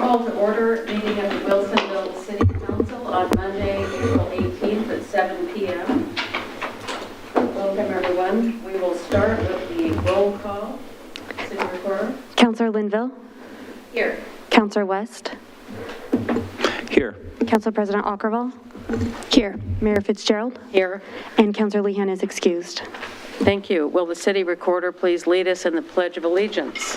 Call to order meeting of the Wilsonville City Council on Monday, April 18th at 7 p.m. Welcome, everyone. We will start with the roll call. City Recorder. Councillor Linville. Here. Councillor West. Here. Council President Aukerville. Here. Mayor Fitzgerald. Here. And Councillor Lehan is excused. Thank you. Will the City Recorder please lead us in the Pledge of Allegiance?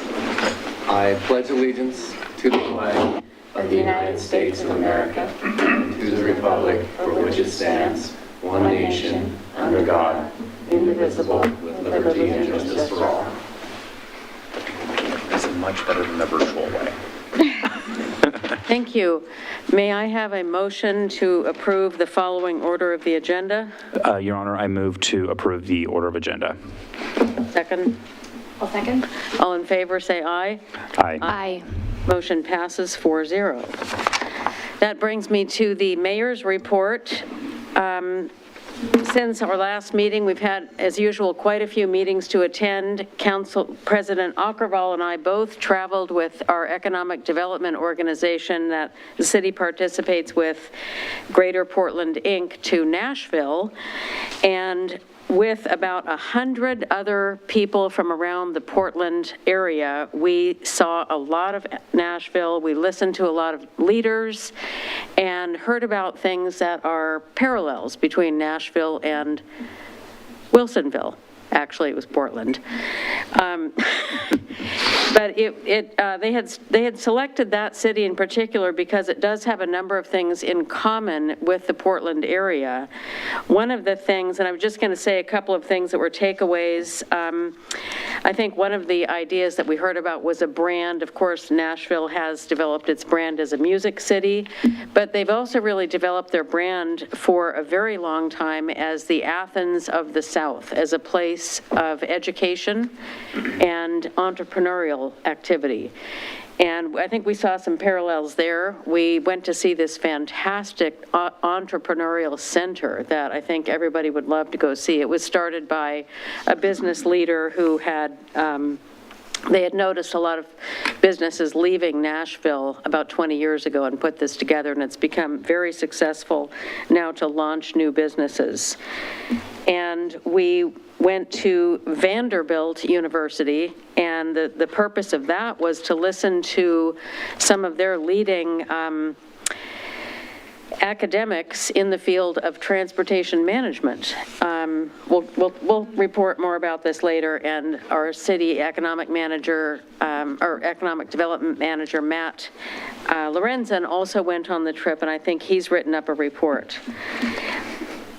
I pledge allegiance to the flag of the United States of America and to the republic for which it stands, one nation, under God, indivisible, with liberty and justice for all. This is much better than the virtual way. Thank you. May I have a motion to approve the following order of the agenda? Your Honor, I move to approve the order of agenda. Second. I'll second. All in favor, say aye. Aye. Aye. Motion passes 4-0. That brings me to the mayor's report. Since our last meeting, we've had, as usual, quite a few meetings to attend. Council President Aukerville and I both traveled with our economic development organization that the city participates with, Greater Portland, Inc., to Nashville, and with about 100 other people from around the Portland area. We saw a lot of Nashville. We listened to a lot of leaders and heard about things that are parallels between Nashville and Wilsonville. Actually, it was Portland. But they had selected that city in particular because it does have a number of things in common with the Portland area. One of the things, and I'm just going to say a couple of things that were takeaways. I think one of the ideas that we heard about was a brand. Of course, Nashville has developed its brand as a music city, but they've also really developed their brand for a very long time as the Athens of the South, as a place of education and entrepreneurial activity. And I think we saw some parallels there. We went to see this fantastic entrepreneurial center that I think everybody would love to go see. It was started by a business leader who had, they had noticed a lot of businesses leaving Nashville about 20 years ago and put this together, and it's become very successful now to launch new businesses. And we went to Vanderbilt University, and the purpose of that was to listen to some of their leading academics in the field of transportation management. We'll report more about this later, and our city economic manager, or economic development manager, Matt Lorenzen, also went on the trip, and I think he's written up a report.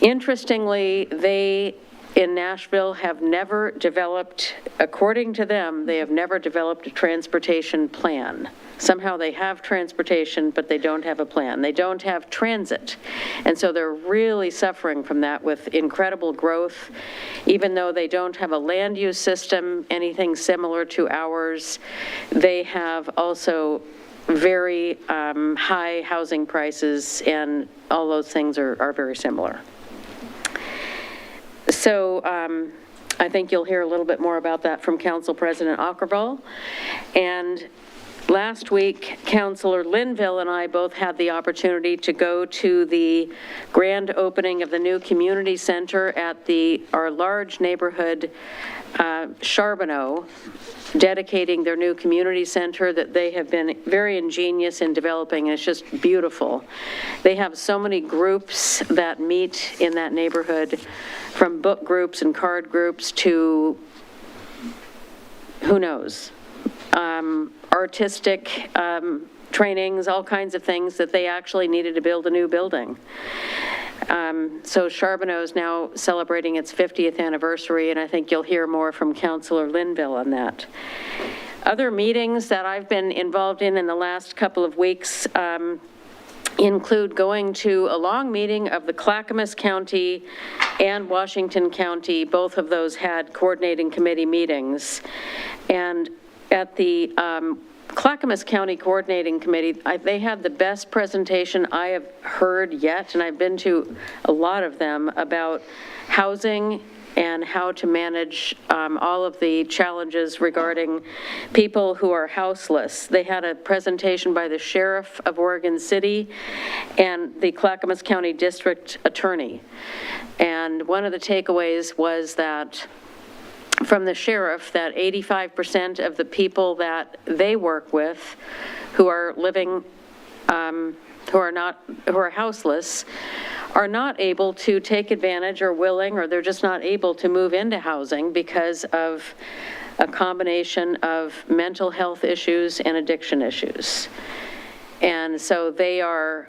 Interestingly, they in Nashville have never developed, according to them, they have never developed a transportation plan. Somehow they have transportation, but they don't have a plan. They don't have transit. And so they're really suffering from that with incredible growth. Even though they don't have a land use system, anything similar to ours, they have also very high housing prices, and all those things are very similar. So I think you'll hear a little bit more about that from Council President Aukerville. And last week, Councilor Linville and I both had the opportunity to go to the grand opening of the new community center at our large neighborhood, Charbonneau, dedicating their new community center that they have been very ingenious in developing, and it's just beautiful. They have so many groups that meet in that neighborhood, from book groups and card groups to, who knows, artistic trainings, all kinds of things that they actually needed to build a new building. So Charbonneau is now celebrating its 50th anniversary, and I think you'll hear more from Councilor Linville on that. Other meetings that I've been involved in the last couple of weeks include going to a long meeting of the Clackamas County and Washington County. Both of those had coordinating committee meetings. And at the Clackamas County Coordinating Committee, they had the best presentation I have heard yet, and I've been to a lot of them, about housing and how to manage all of the challenges regarding people who are houseless. They had a presentation by the Sheriff of Oregon City and the Clackamas County District Attorney. And one of the takeaways was that from the sheriff that 85% of the people that they work with who are living, who are houseless, are not able to take advantage or willing, or they're just not able to move into housing because of a combination of mental health issues and addiction issues. And so they are,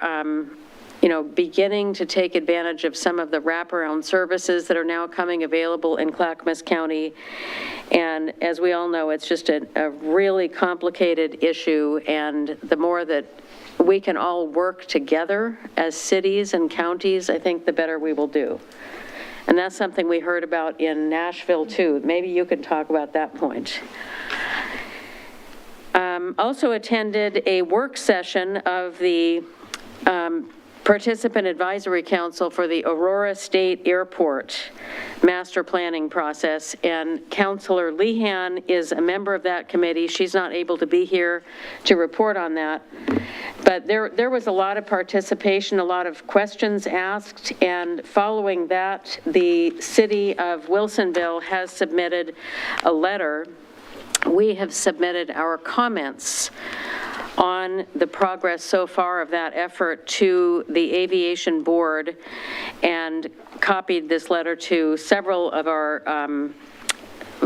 beginning to take advantage of some of the wraparound services that are now coming available in Clackamas County. And as we all know, it's just a really complicated issue, and the more that we can all work together as cities and counties, I think the better we will do. And that's something we heard about in Nashville too. Maybe you can talk about that point. Also attended a work session of the Participant Advisory Council for the Aurora State Airport master planning process, and Councilor Lehan is a member of that committee. She's not able to be here to report on that, but there was a lot of participation, a lot of questions asked, and following that, the city of Wilsonville has submitted a letter. We have submitted our comments on the progress so far of that effort to the Aviation Board, and copied this letter to several of our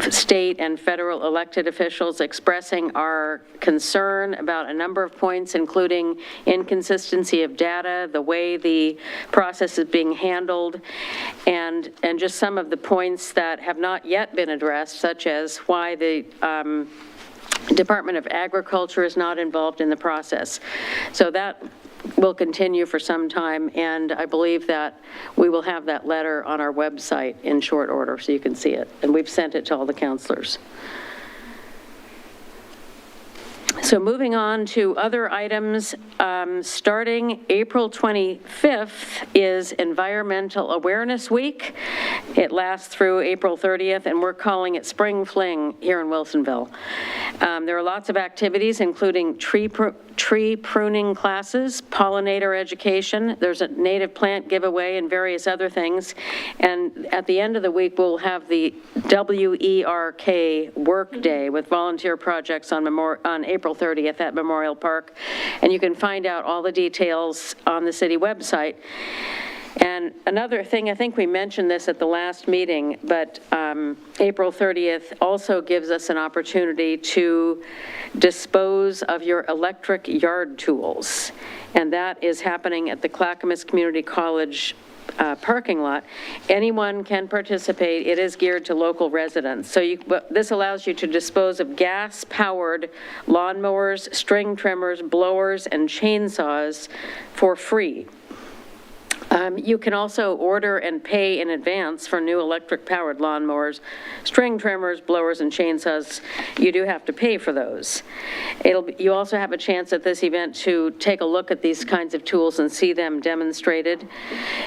state and federal elected officials, expressing our concern about a number of points, including inconsistency of data, the way the process is being handled, and just some of the points that have not yet been addressed, such as why the Department of Agriculture is not involved in the process. So that will continue for some time, and I believe that we will have that letter on our website in short order so you can see it. And we've sent it to all the counselors. So moving on to other items, starting April 25th is Environmental Awareness Week. It lasts through April 30th, and we're calling it Spring Fling here in Wilsonville. There are lots of activities, including tree pruning classes, pollinator education, there's a native plant giveaway, and various other things. And at the end of the week, we'll have the WERK Work Day with volunteer projects on April 30th at Memorial Park. And you can find out all the details on the city website. And another thing, I think we mentioned this at the last meeting, but April 30th also gives us an opportunity to dispose of your electric yard tools. And that is happening at the Clackamas Community College parking lot. Anyone can participate. It is geared to local residents. So this allows you to dispose of gas-powered lawnmowers, string trimmers, blowers, and chainsaws for free. You can also order and pay in advance for new electric-powered lawnmowers, string trimmers, blowers, and chainsaws. You do have to pay for those. You also have a chance at this event to take a look at these kinds of tools and see them demonstrated.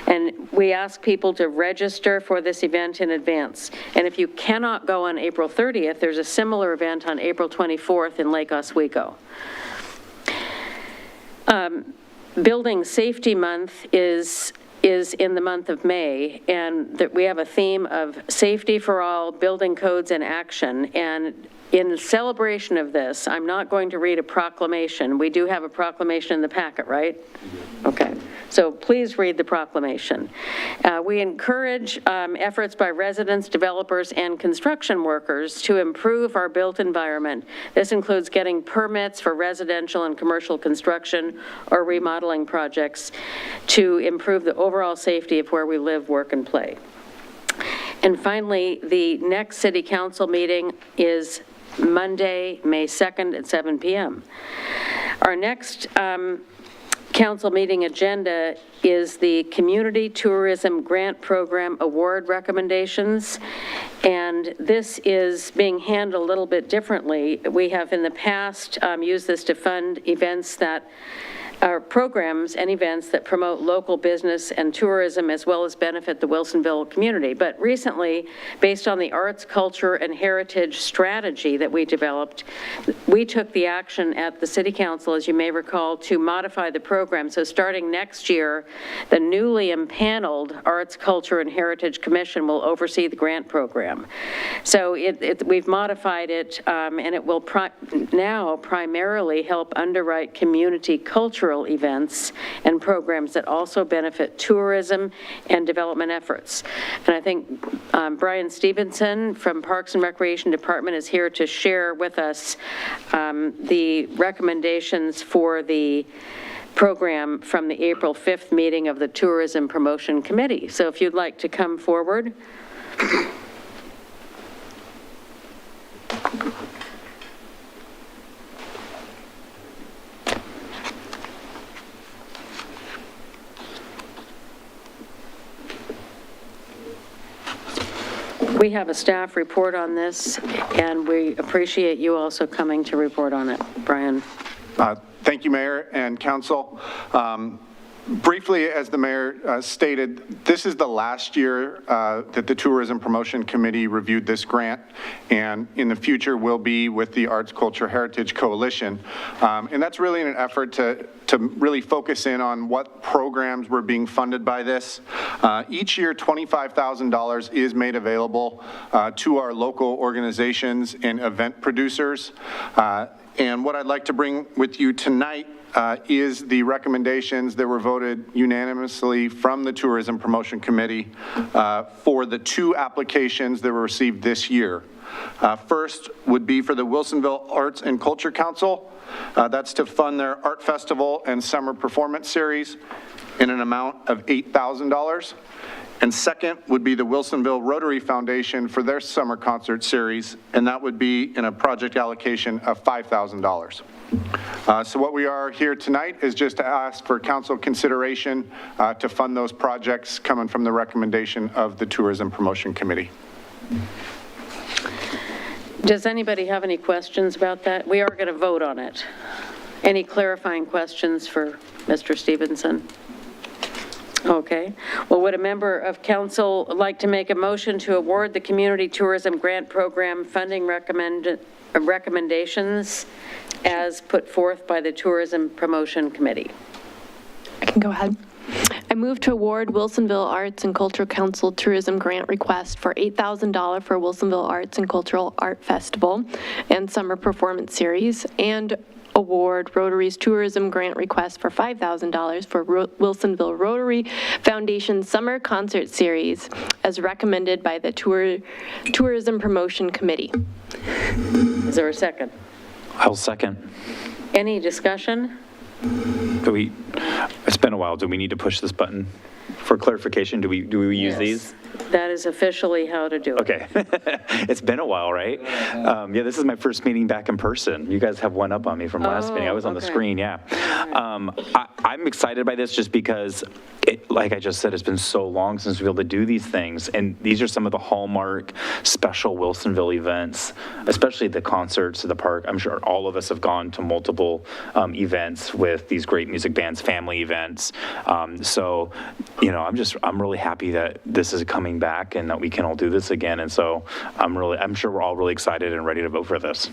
And we ask people to register for this event in advance. And if you cannot go on April 30th, there's a similar event on April 24th in Lake Oswego. Building Safety Month is in the month of May, and that we have a theme of safety for all, building codes in action. And in celebration of this, I'm not going to read a proclamation. We do have a proclamation in the packet, right? Okay. So please read the proclamation. We encourage efforts by residents, developers, and construction workers to improve our built environment. This includes getting permits for residential and commercial construction or remodeling projects to improve the overall safety of where we live, work, and play. And finally, the next City Council meeting is Monday, May 2nd at 7 p.m. Our next council meeting agenda is the Community Tourism Grant Program Award recommendations, and this is being handled a little bit differently. We have in the past used this to fund events that programs and events that promote local business and tourism as well as benefit the Wilsonville community. But recently, based on the arts, culture, and heritage strategy that we developed, we took the action at the City Council, as you may recall, to modify the program. So starting next year, the newly impaneled Arts, Culture, and Heritage Commission will oversee the grant program. So we've modified it, and it will now primarily help underwrite community cultural events and programs that also benefit tourism and development efforts. And I think Brian Stevenson from Parks and Recreation Department is here to share with us the recommendations for the program from the April 5th meeting of the Tourism Promotion Committee. So if you'd like to come forward. We have a staff report on this, and we appreciate you also coming to report on it. Brian. Thank you, Mayor and Council. Briefly, as the Mayor stated, this is the last year that the Tourism Promotion Committee reviewed this grant, and in the future will be with the Arts, Culture, Heritage Coalition. And that's really in an effort to really focus in on what programs were being funded by this. Each year, $25,000 is made available to our local organizations and event producers. And what I'd like to bring with you tonight is the recommendations that were voted unanimously from the Tourism Promotion Committee for the 2 applications that were received this year. First would be for the Wilsonville Arts and Culture Council. That's to fund their art festival and summer performance series in an amount of $8,000. And second would be the Wilsonville Rotary Foundation for their summer concert series, and that would be in a project allocation of $5,000. So what we are here tonight is just to ask for council consideration to fund those projects coming from the recommendation of the Tourism Promotion Committee. Does anybody have any questions about that? We are going to vote on it. Any clarifying questions for Mr. Stevenson? Okay. Well, would a member of council like to make a motion to award the Community Tourism Grant Program funding recommendations as put forth by the Tourism Promotion Committee? I can go ahead. I move to award Wilsonville Arts and Cultural Council Tourism Grant Request for $8,000 for Wilsonville Arts and Cultural Art Festival and Summer Performance Series, and award Rotary's Tourism Grant Request for $5,000 for Wilsonville Rotary Foundation Summer Concert Series as recommended by the Tourism Promotion Committee. Is there a second? I'll second. Any discussion? It's been a while. Do we need to push this button for clarification? Do we use these? That is officially how to do it. Okay. It's been a while, right? Yeah, this is my first meeting back in person. You guys have one up on me from last meeting. I was on the screen, yeah. I'm excited by this just because, like I just said, it's been so long since we've been able to do these things. And these are some of the hallmark special Wilsonville events, especially the concerts at the park. I'm sure all of us have gone to multiple events with these great music bands, family events. So, you know, I'm really happy that this is coming back and that we can all do this again. And so I'm sure we're all really excited and ready to vote for this.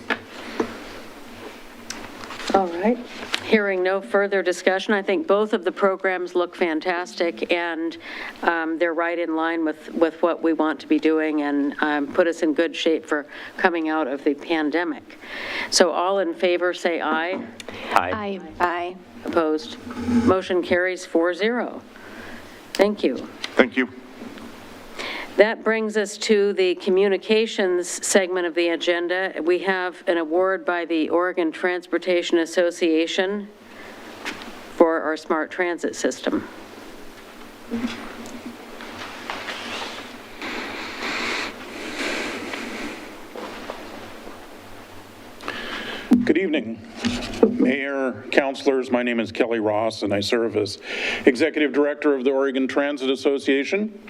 All right. Hearing no further discussion, I think both of the programs look fantastic, and they're right in line with what we want to be doing and put us in good shape for coming out of the pandemic. So all in favor, say aye. Aye. Aye. Opposed? Motion carries 4-0. Thank you. Thank you. That brings us to the communications segment of the agenda. We have an award by the Oregon Transportation Association for our smart transit system. Good evening, Mayor, councilors. My name is Kelly Ross, and I serve as Executive Director of the Oregon Transit Association.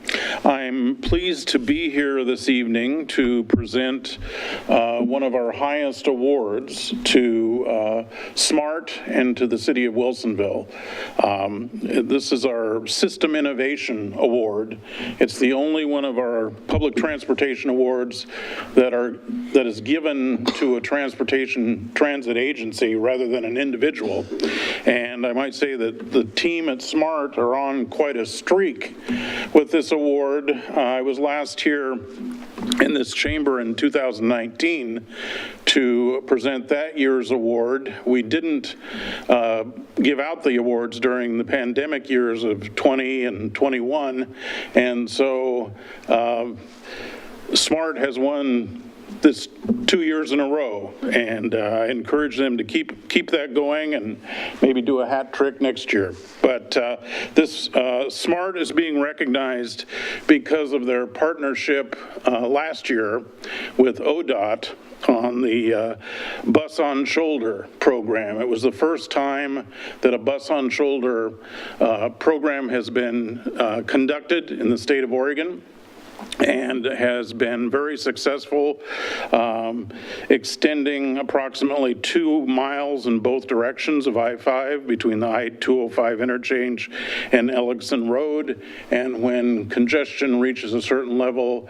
I'm pleased to be here this evening to present one of our highest awards to SMART and to the city of Wilsonville. This is our System Innovation Award. It's the only one of our public transportation awards that is given to a transit agency rather than an individual. And I might say that the team at SMART are on quite a streak with this award. I was last here in this chamber in 2019 to present that year's award. We didn't give out the awards during the pandemic years of 20 and 21, and so SMART has won this 2 years in a row, and I encourage them to keep that going and maybe do a hat trick next year. But this SMART is being recognized because of their partnership last year with ODOT on the Bus on Shoulder program. It was the first time that a Bus on Shoulder program has been conducted in the state of Oregon, and has been very successful, extending approximately 2 miles in both directions of I-5 between the I-205 interchange and Ellickson Road. And when congestion reaches a certain level,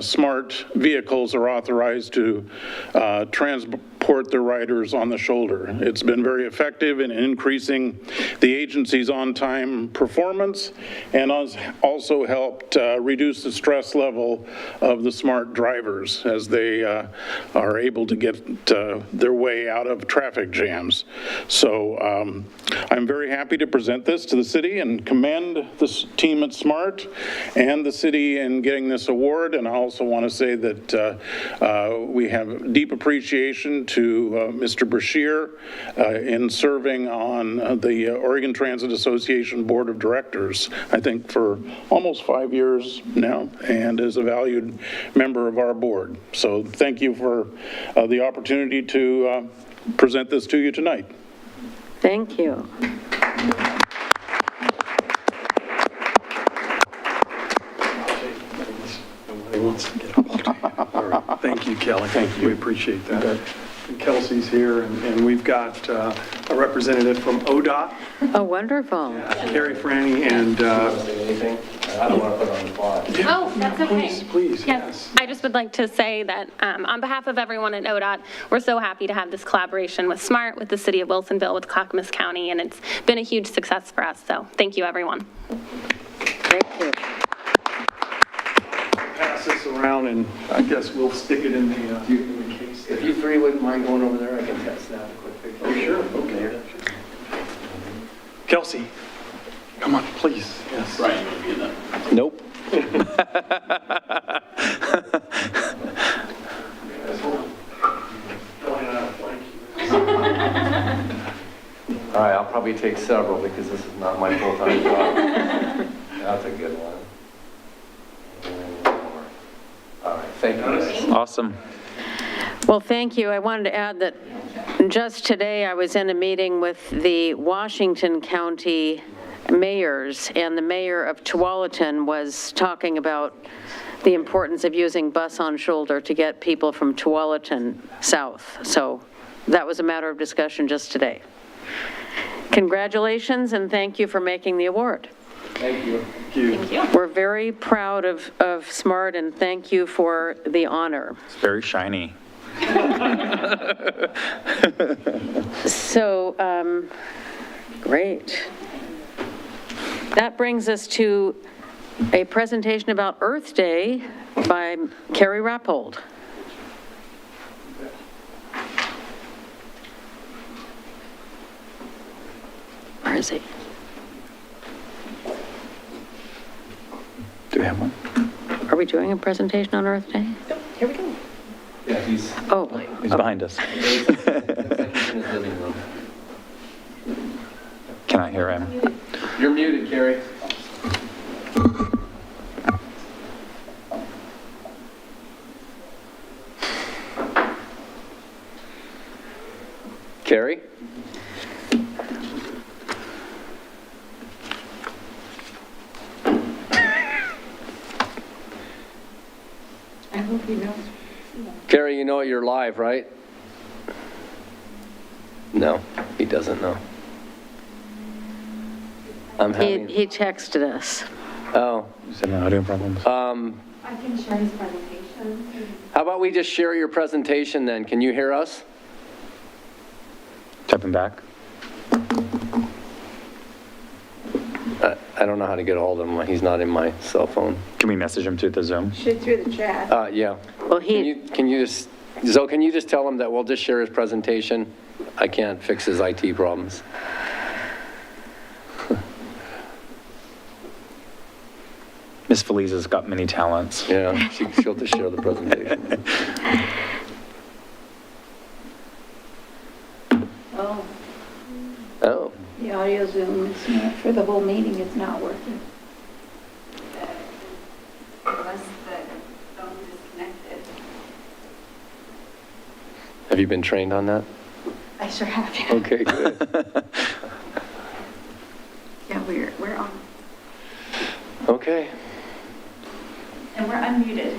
SMART vehicles are authorized to transport their riders on the shoulder. It's been very effective in increasing the agency's on-time performance, and has also helped reduce the stress level of the SMART drivers as they are able to get their way out of traffic jams. So I'm very happy to present this to the city and commend this team at SMART and the city in getting this award. And I also want to say that we have deep appreciation to Mr. Brashear in serving on the Oregon Transit Association Board of Directors, I think for almost 5 years now, and is a valued member of our board. So thank you for the opportunity to present this to you tonight. Thank you. Nobody wants to get up. All right. Thank you, Kelly. Thank you. We appreciate that. And Kelsey's here, and we've got a representative from ODOT, Oh, wonderful. Carrie, Franny, and Say anything? I don't want to put on the spot. Oh, that's okay. please, Yes, I just would like to say that on behalf of everyone at ODOT, we're so happy to have this collaboration with SMART, with the city of Wilsonville, with Clackamas County, and it's been a huge success for us. So thank you, everyone. Thank you. pass this around, and I guess we'll stick it in the case. If you three wouldn't mind going over there, I can snap a quick picture. Oh, sure, okay. Kelsey, come on, please, yes. Brian, you want to be in that? Nope. All right, I'll probably take several because this is not my full-time job. That's a good one. And one more. All right, thank you, guys. Awesome. Well, thank you. I wanted to add that just today I was in a meeting with the Washington County mayors, and the mayor of Tualatin was talking about the importance of using bus on shoulder to get people from Tualatin south. So that was a matter of discussion just today. Congratulations, and thank you for making the award. Thank you. Thank you. We're very proud of SMART, and thank you for the honor. It's very shiny. So, great. That brings us to a presentation about Earth Day by Carrie Raphold. Where is he? Do we have one? Are we doing a presentation on Earth Day? Yeah, he's Oh, He's behind us. in his living room. Can I hear him? You're muted, Carrie. Carrie? Carrie, you know you're live, right? No, he doesn't know. I'm having, He texted us. oh, Is there no audio problems? I can share his presentation. how about we just share your presentation then? Can you hear us? Stepping back. I don't know how to get a hold of him. He's not in my cell phone. Can we message him through the Zoom? Shoot through the chat. Yeah. Well, Can you just, Zoe, can you just tell him that we'll just share his presentation? I can't fix his IT problems. Miss Feliza's got many talents. Yeah, she'll just share the presentation. Oh, Oh, the audio Zoom is not, for the whole meeting, it's not working. Unless the phone disconnected. have you been trained on that? I sure have, yeah. Okay, good. Yeah, we're on. Okay. And we're unmuted.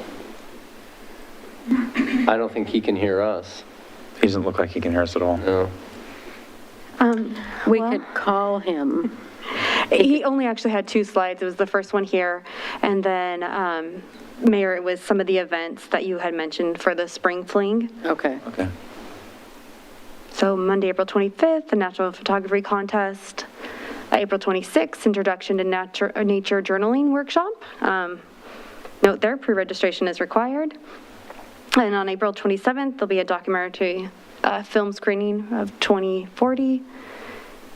I don't think he can hear us. He doesn't look like he can hear us at all. No. we could call him. He only actually had 2 slides. It was the first one here, and then, Mayor, it was some of the events that you had mentioned for the spring fling. Okay. Okay. So Monday, April 25th, the National Photography Contest. April 26th, Introduction to Nature Journaling Workshop. Note there, pre-registration is required. And on April 27th, there'll be a documentary film screening of 2040.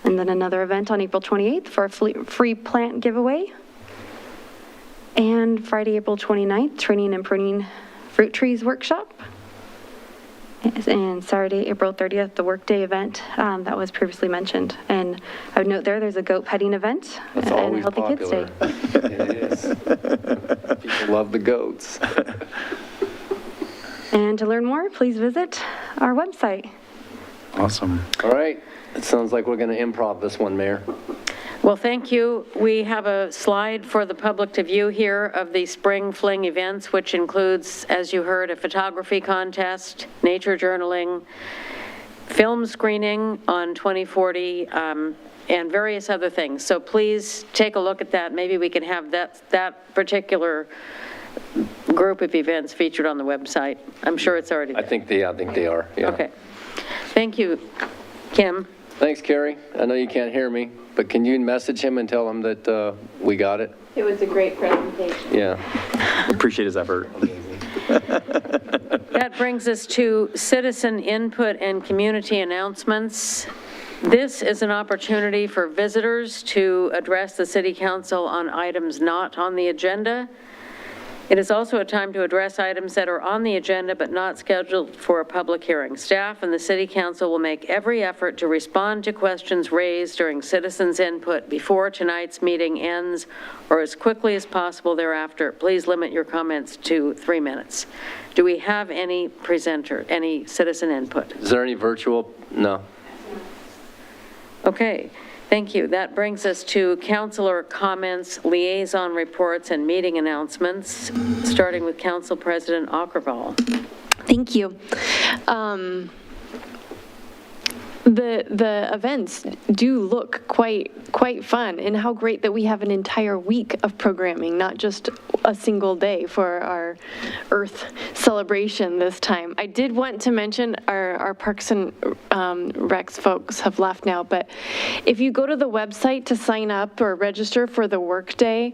And then another event on April 28th for a free plant giveaway. And Friday, April 29th, Training and Pruning Fruit Trees Workshop. And Saturday, April 30th, the Workday event that was previously mentioned. And I would note there's a goat petting event That's and a always Healthy Kids popular. Day. It is. People love the goats. And to learn more, please visit our website. Awesome. All right. It sounds like we're going to improv this one, Mayor. Well, thank you. We have a slide for the public to view here of the Spring Fling events, which includes, as you heard, a photography contest, nature journaling, film screening on 2040, and various other things. So please take a look at that. Maybe we can have that particular group of events featured on the website. I'm sure it's already I there. think they are. Yeah. Okay. Thank you, Kim. Thanks, Carrie. I know you can't hear me, but can you message him and tell him that we got it? It was a great presentation. Yeah. Appreciate his effort. That brings us to citizen input and community announcements. This is an opportunity for visitors to address the city council on items not on the agenda. It is also a time to address items that are on the agenda but not scheduled for a public hearing. Staff and the city council will make every effort to respond to questions raised during citizens' input before tonight's meeting ends or as quickly as possible thereafter. Please limit your comments to 3 minutes. Do we have any any citizen input? Is there any virtual? No. Okay. Thank you. That brings us to councilor comments, liaison reports, and meeting announcements, starting with Council President Aukervall. Thank you. The events do look quite fun, and how great that we have an entire week of programming, not just a single day for our Earth celebration this time. I did want to mention our Parks and Recs folks have left now, but if you go to the website to sign up or register for the Workday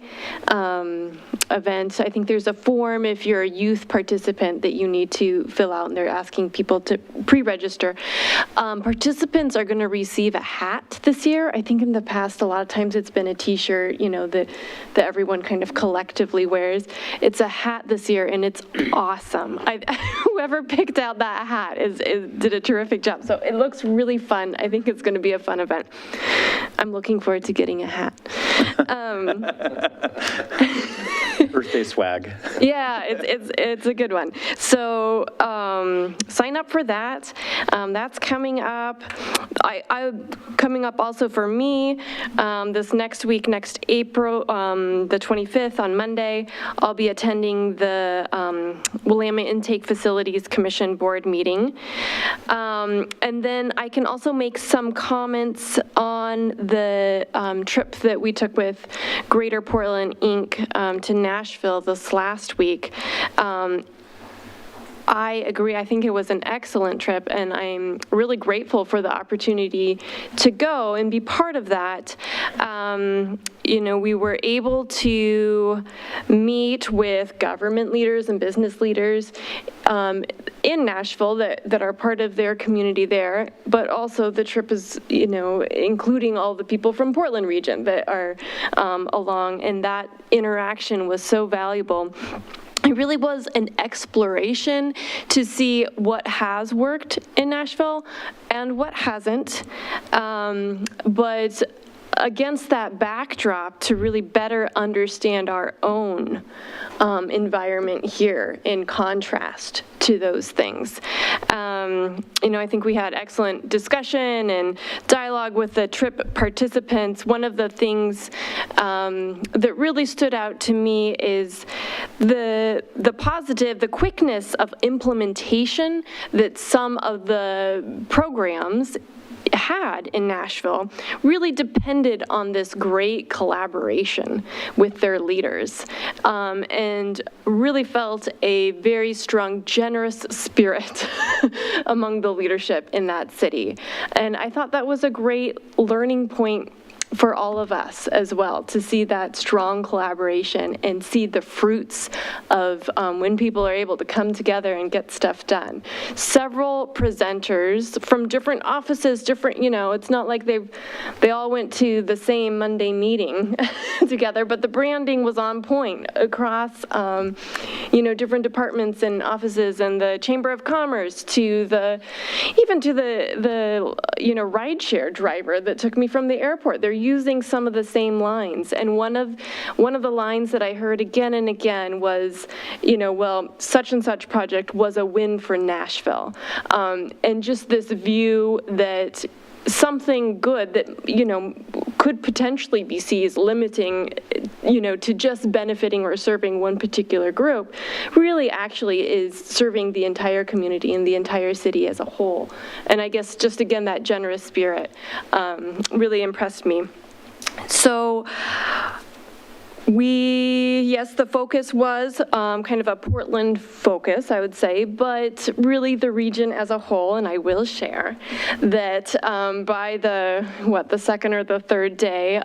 event, I think there's a form if you're a youth participant that you need to fill out, and they're asking people to pre-register. Participants are going to receive a hat this year. I think in the past, a lot of times it's been a t-shirt, you know, that everyone kind of collectively wears. It's a hat this year, and it's awesome. Whoever picked out that hat did a terrific job. So it looks really fun. I think it's going to be a fun event. I'm looking forward to getting a hat. Earth Day swag. Yeah, it's a good one. So sign up for that. That's coming up. coming up also for me, this next week, next April, the 25th on Monday, I'll be attending the Willamette Intake Facilities Commission Board meeting. And then I can also make some comments on the trip that we took with Greater Portland, Inc. To Nashville this last week. I agree. I think it was an excellent trip, and I'm really grateful for the opportunity to go and be part of that. You know, we were able to meet with government leaders and business leaders in Nashville that are part of their community there, but also the trip is, you know, including all the people from Portland region that are along, and that interaction was so valuable. It really was an exploration to see what has worked in Nashville and what hasn't, but against that backdrop to really better understand our own environment here in contrast to those things. You know, I think we had excellent discussion and dialogue with the trip participants. One of the things that really stood out to me is the positive, the quickness of implementation that some of the programs had in Nashville really depended on this great collaboration with their leaders, and really felt a very strong, generous spirit among the leadership in that city. And I thought that was a great learning point for all of us as well, to see that strong collaboration and see the fruits of when people are able to come together and get stuff done. Several presenters from different offices, different, you know, it's not like they all went to the same Monday meeting together, but the branding was on point across, you know, different departments and offices, and the Chamber of Commerce to even to the you know, rideshare driver that took me from the airport. They're using some of the same lines, and one of the lines that I heard again and again was, you know, well, such and such project was a win for Nashville, and just this view that something good that, you know, could potentially be seen as limiting, you know, to just benefiting or serving one particular group, really actually is serving the entire community and the entire city as a whole. And I guess just again, that generous spirit really impressed me. So yes, the focus was kind of a Portland focus, I would say, but really the region as a whole, and I will share that by the second or the third day,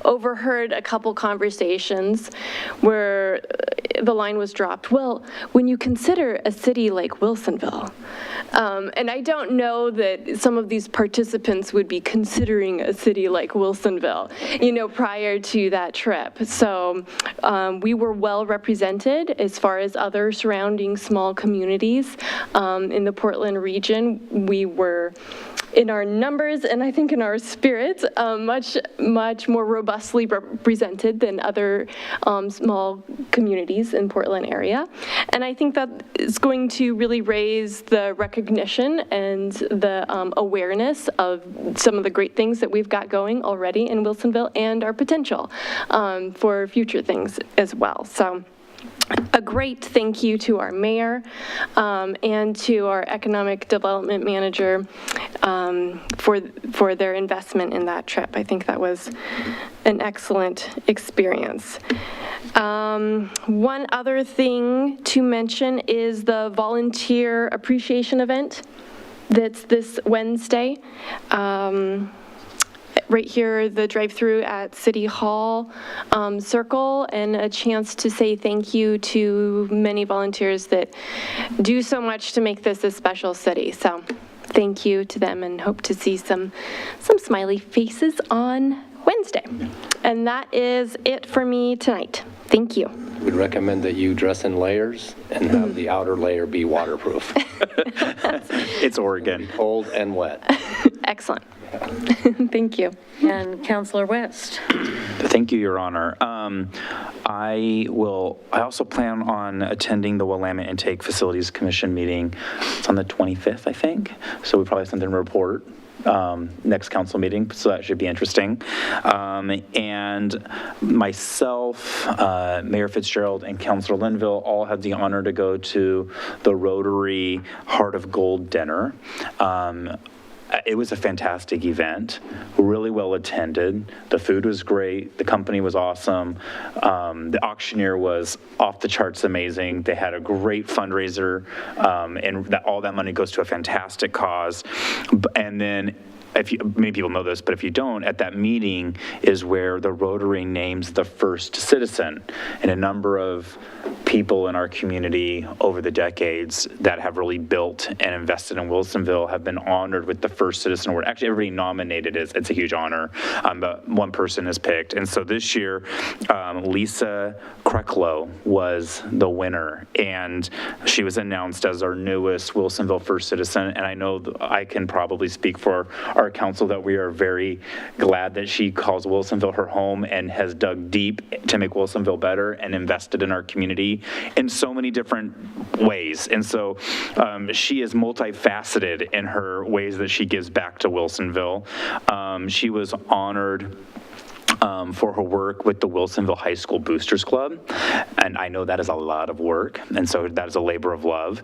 overheard a couple conversations where the line was dropped, well, when you consider a city like Wilsonville, and I don't know that some of these participants would be considering a city like Wilsonville, you know, prior to that trip. So we were well represented as far as other surrounding small communities in the Portland region. We were, in our numbers and I think in our spirit, much more robustly represented than other small communities in Portland area. And I think that is going to really raise the recognition and the awareness of some of the great things that we've got going already in Wilsonville and our potential for future things as well. So a great thank you to our mayor and to our economic development manager for their investment in that trip. I think that was an excellent experience. One other thing to mention is the volunteer appreciation event that's this Wednesday. Right here, the drive-through at City Hall Circle, and a chance to say thank you to many volunteers that do so much to make this a special city. So thank you to them, and hope to see some smiley faces on Wednesday. And that is it for me tonight. Thank you. We'd recommend that you dress in layers and have the outer layer be waterproof. It's Oregon. Cold and wet. Excellent. Thank you. And Councilor West. Thank you, Your Honor. I also plan on attending the Willamette Intake Facilities Commission meeting. It's on the 25th, I think. So we probably have something to report next council meeting, so that should be interesting. And myself, Mayor Fitzgerald, and Councilor Linville all had the honor to go to the Rotary Heart of Gold dinner. It was a fantastic event, really well attended. The food was great. The company was awesome. The auctioneer was off the charts amazing. They had a great fundraiser, and all that money goes to a fantastic cause. And then, many people know this, but if you don't, at that meeting is where the Rotary names the first citizen. And a number of people in our community over the decades that have really built and invested in Wilsonville have been honored with the first citizen award. Actually, everybody nominated is, it's a huge honor, but one person is picked. And so this year, Lisa Kreklow was the winner, and she was announced as our newest Wilsonville first citizen. And I know I can probably speak for our council that we are very glad that she calls Wilsonville her home and has dug deep to make Wilsonville better and invested in our community in so many different ways. And so she is multifaceted in her ways that she gives back to Wilsonville. She was honored for her work with the Wilsonville High School Boosters Club. And I know that is a lot of work. And so that is a labor of love.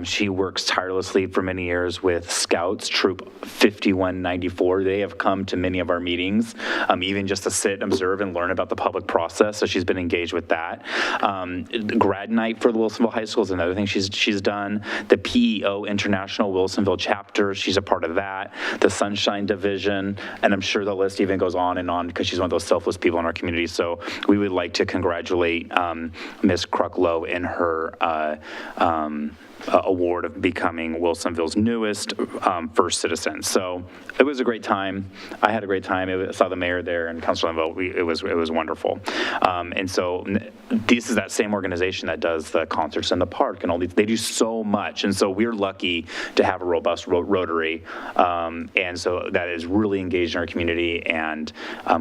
She works tirelessly for many years with Scouts, Troop 5194. They have come to many of our meetings, even just to sit, observe, and learn about the public process. So she's been engaged with that. Grad night for the Wilsonville High School is another thing she's done. The PEO International Wilsonville Chapter, she's a part of that. The Sunshine Division, and I'm sure the list even goes on and on because she's one of those selfless people in our community. So we would like to congratulate Ms. Kreklow in her award of becoming Wilsonville's newest first citizen. So it was a great time. I had a great time. I saw the mayor there and Councilor Linville. It was wonderful. And so this is that same organization that does the concerts in the park and all these. They do so much. And so we're lucky to have a robust Rotary. And so that is really engaged in our community and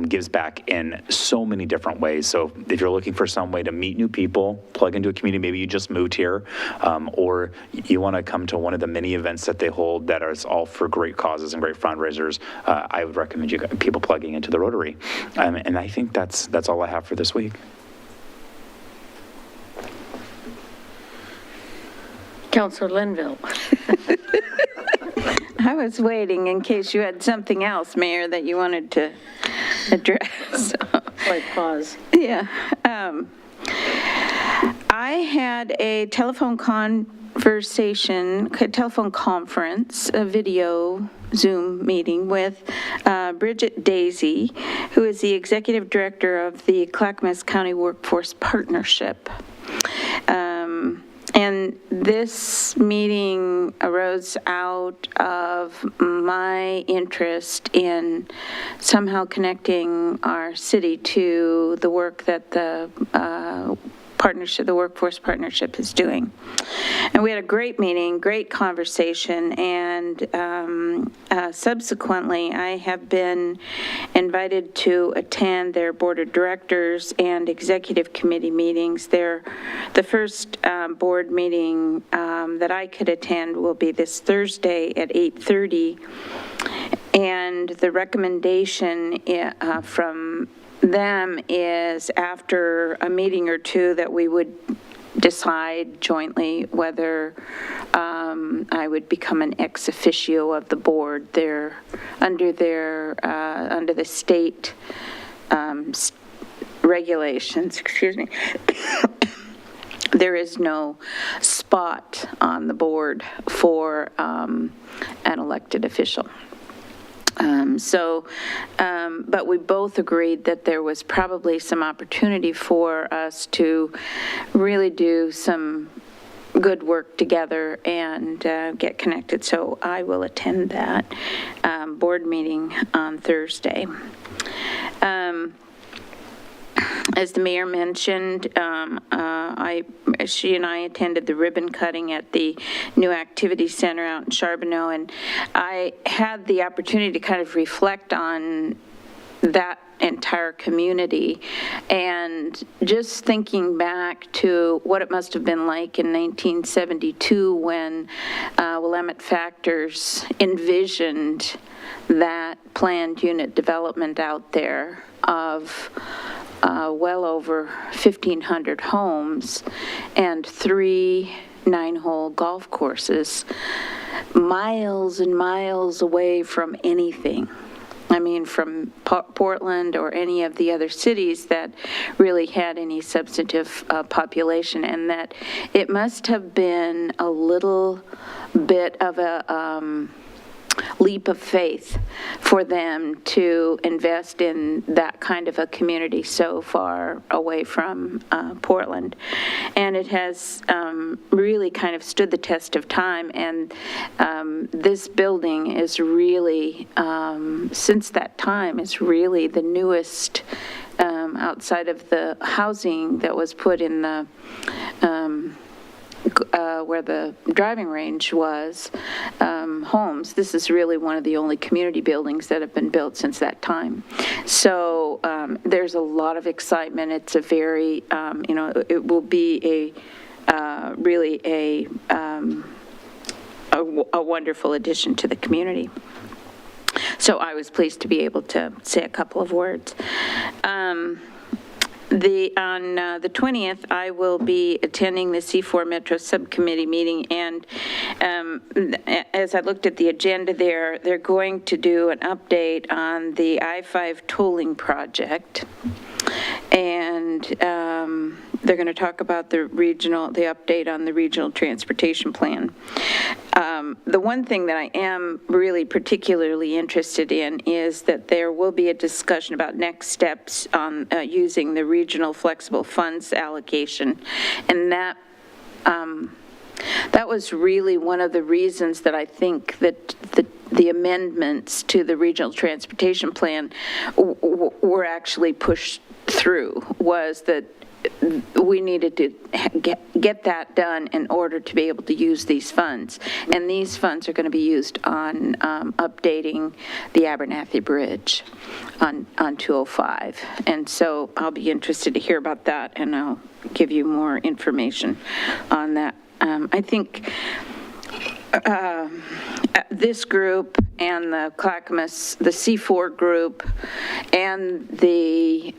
gives back in so many different ways. So if you're looking for some way to meet new people, plug into a community, maybe you just moved here, or you want to come to one of the many events that they hold that is all for great causes and great fundraisers, I would recommend people plugging into the Rotary. And I think that's all I have for this week. Councilor Linville. I was waiting in case you had something else, Mayor, that you wanted to address. Like pause. Yeah. I had a telephone conference, a video Zoom meeting with Bridget Daisy, who is the Executive Director of the Clackamas County Workforce Partnership. And this meeting arose out of my interest in somehow connecting our city to the work that the Workforce Partnership is doing. And we had a great meeting, great conversation, and subsequently I have been invited to attend their board of directors and executive committee meetings. The first board meeting that I could attend will be this Thursday at 8:30, and the recommendation from them is after a meeting or two that we would decide jointly whether I would become an ex officio of the board. Under the state regulations, excuse me, there is no spot on the board for an elected official. But we both agreed that there was probably some opportunity for us to really do some good work together and get connected. So I will attend that board meeting on Thursday. As the mayor mentioned, she and I attended the ribbon cutting at the new activity center out in Charbonneau, and I had the opportunity to kind of reflect on that entire community. And just thinking back to what it must have been like in 1972 when Willamette Factors envisioned that planned unit development out there of well over 1,500 homes and 3 9-hole golf courses, miles and miles away from anything. I mean, from Portland or any of the other cities that really had any substantive population, and that it must have been a little bit of a leap of faith for them to invest in that kind of a community so far away from Portland. And it has really kind of stood the test of time, and this building is really, since that time, is really the newest outside of the housing that was put in the where the driving range was, homes. This is really one of the only community buildings that have been built since that time. So there's a lot of excitement. It's a very, it will be really a wonderful addition to the community. So I was pleased to be able to say a couple of words. On the 20th, I will be attending the C4 Metro Subcommittee meeting, and as I looked at the agenda there, they're going to do an update on the I-5 tolling project, and they're going to talk about the update on the regional transportation plan. The one thing that I am really particularly interested in is that there will be a discussion about next steps on using the regional flexible funds allocation, and that was really one of the reasons that I think that the amendments to the regional transportation plan were actually pushed through, was that we needed to get that done in order to be able to use these funds. And these funds are going to be used on updating the Abernathy Bridge on 205. And so I'll be interested to hear about that, and I'll give you more information on that. I think this group and the Clackamas, the C4 group, and the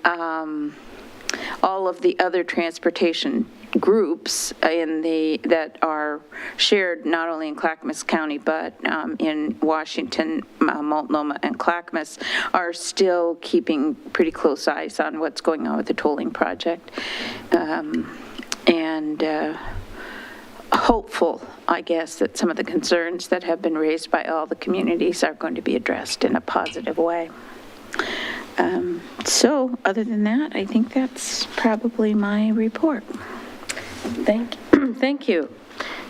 all of the other transportation groups that are shared not only in Clackamas County but in Washington, Multnomah, and Clackamas are still keeping pretty close eyes on what's going on with the tolling project, and hopeful, I guess, that some of the concerns that have been raised by all the communities are going to be addressed in a positive way. So other than that, I think that's probably my report. Thank you.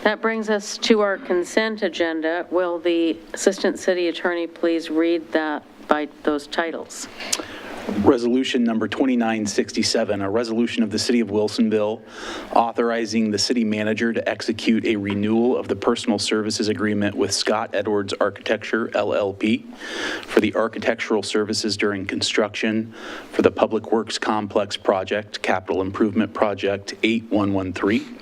That brings us to our consent agenda. Will the Assistant City Attorney please read that by those titles? Resolution number 2967, a resolution of the City of Wilsonville authorizing the city manager to execute a renewal of the personal services agreement with Scott Edwards Architecture, LLP, for the architectural services during construction for the Public Works Complex Project, Capital Improvement Project 8113.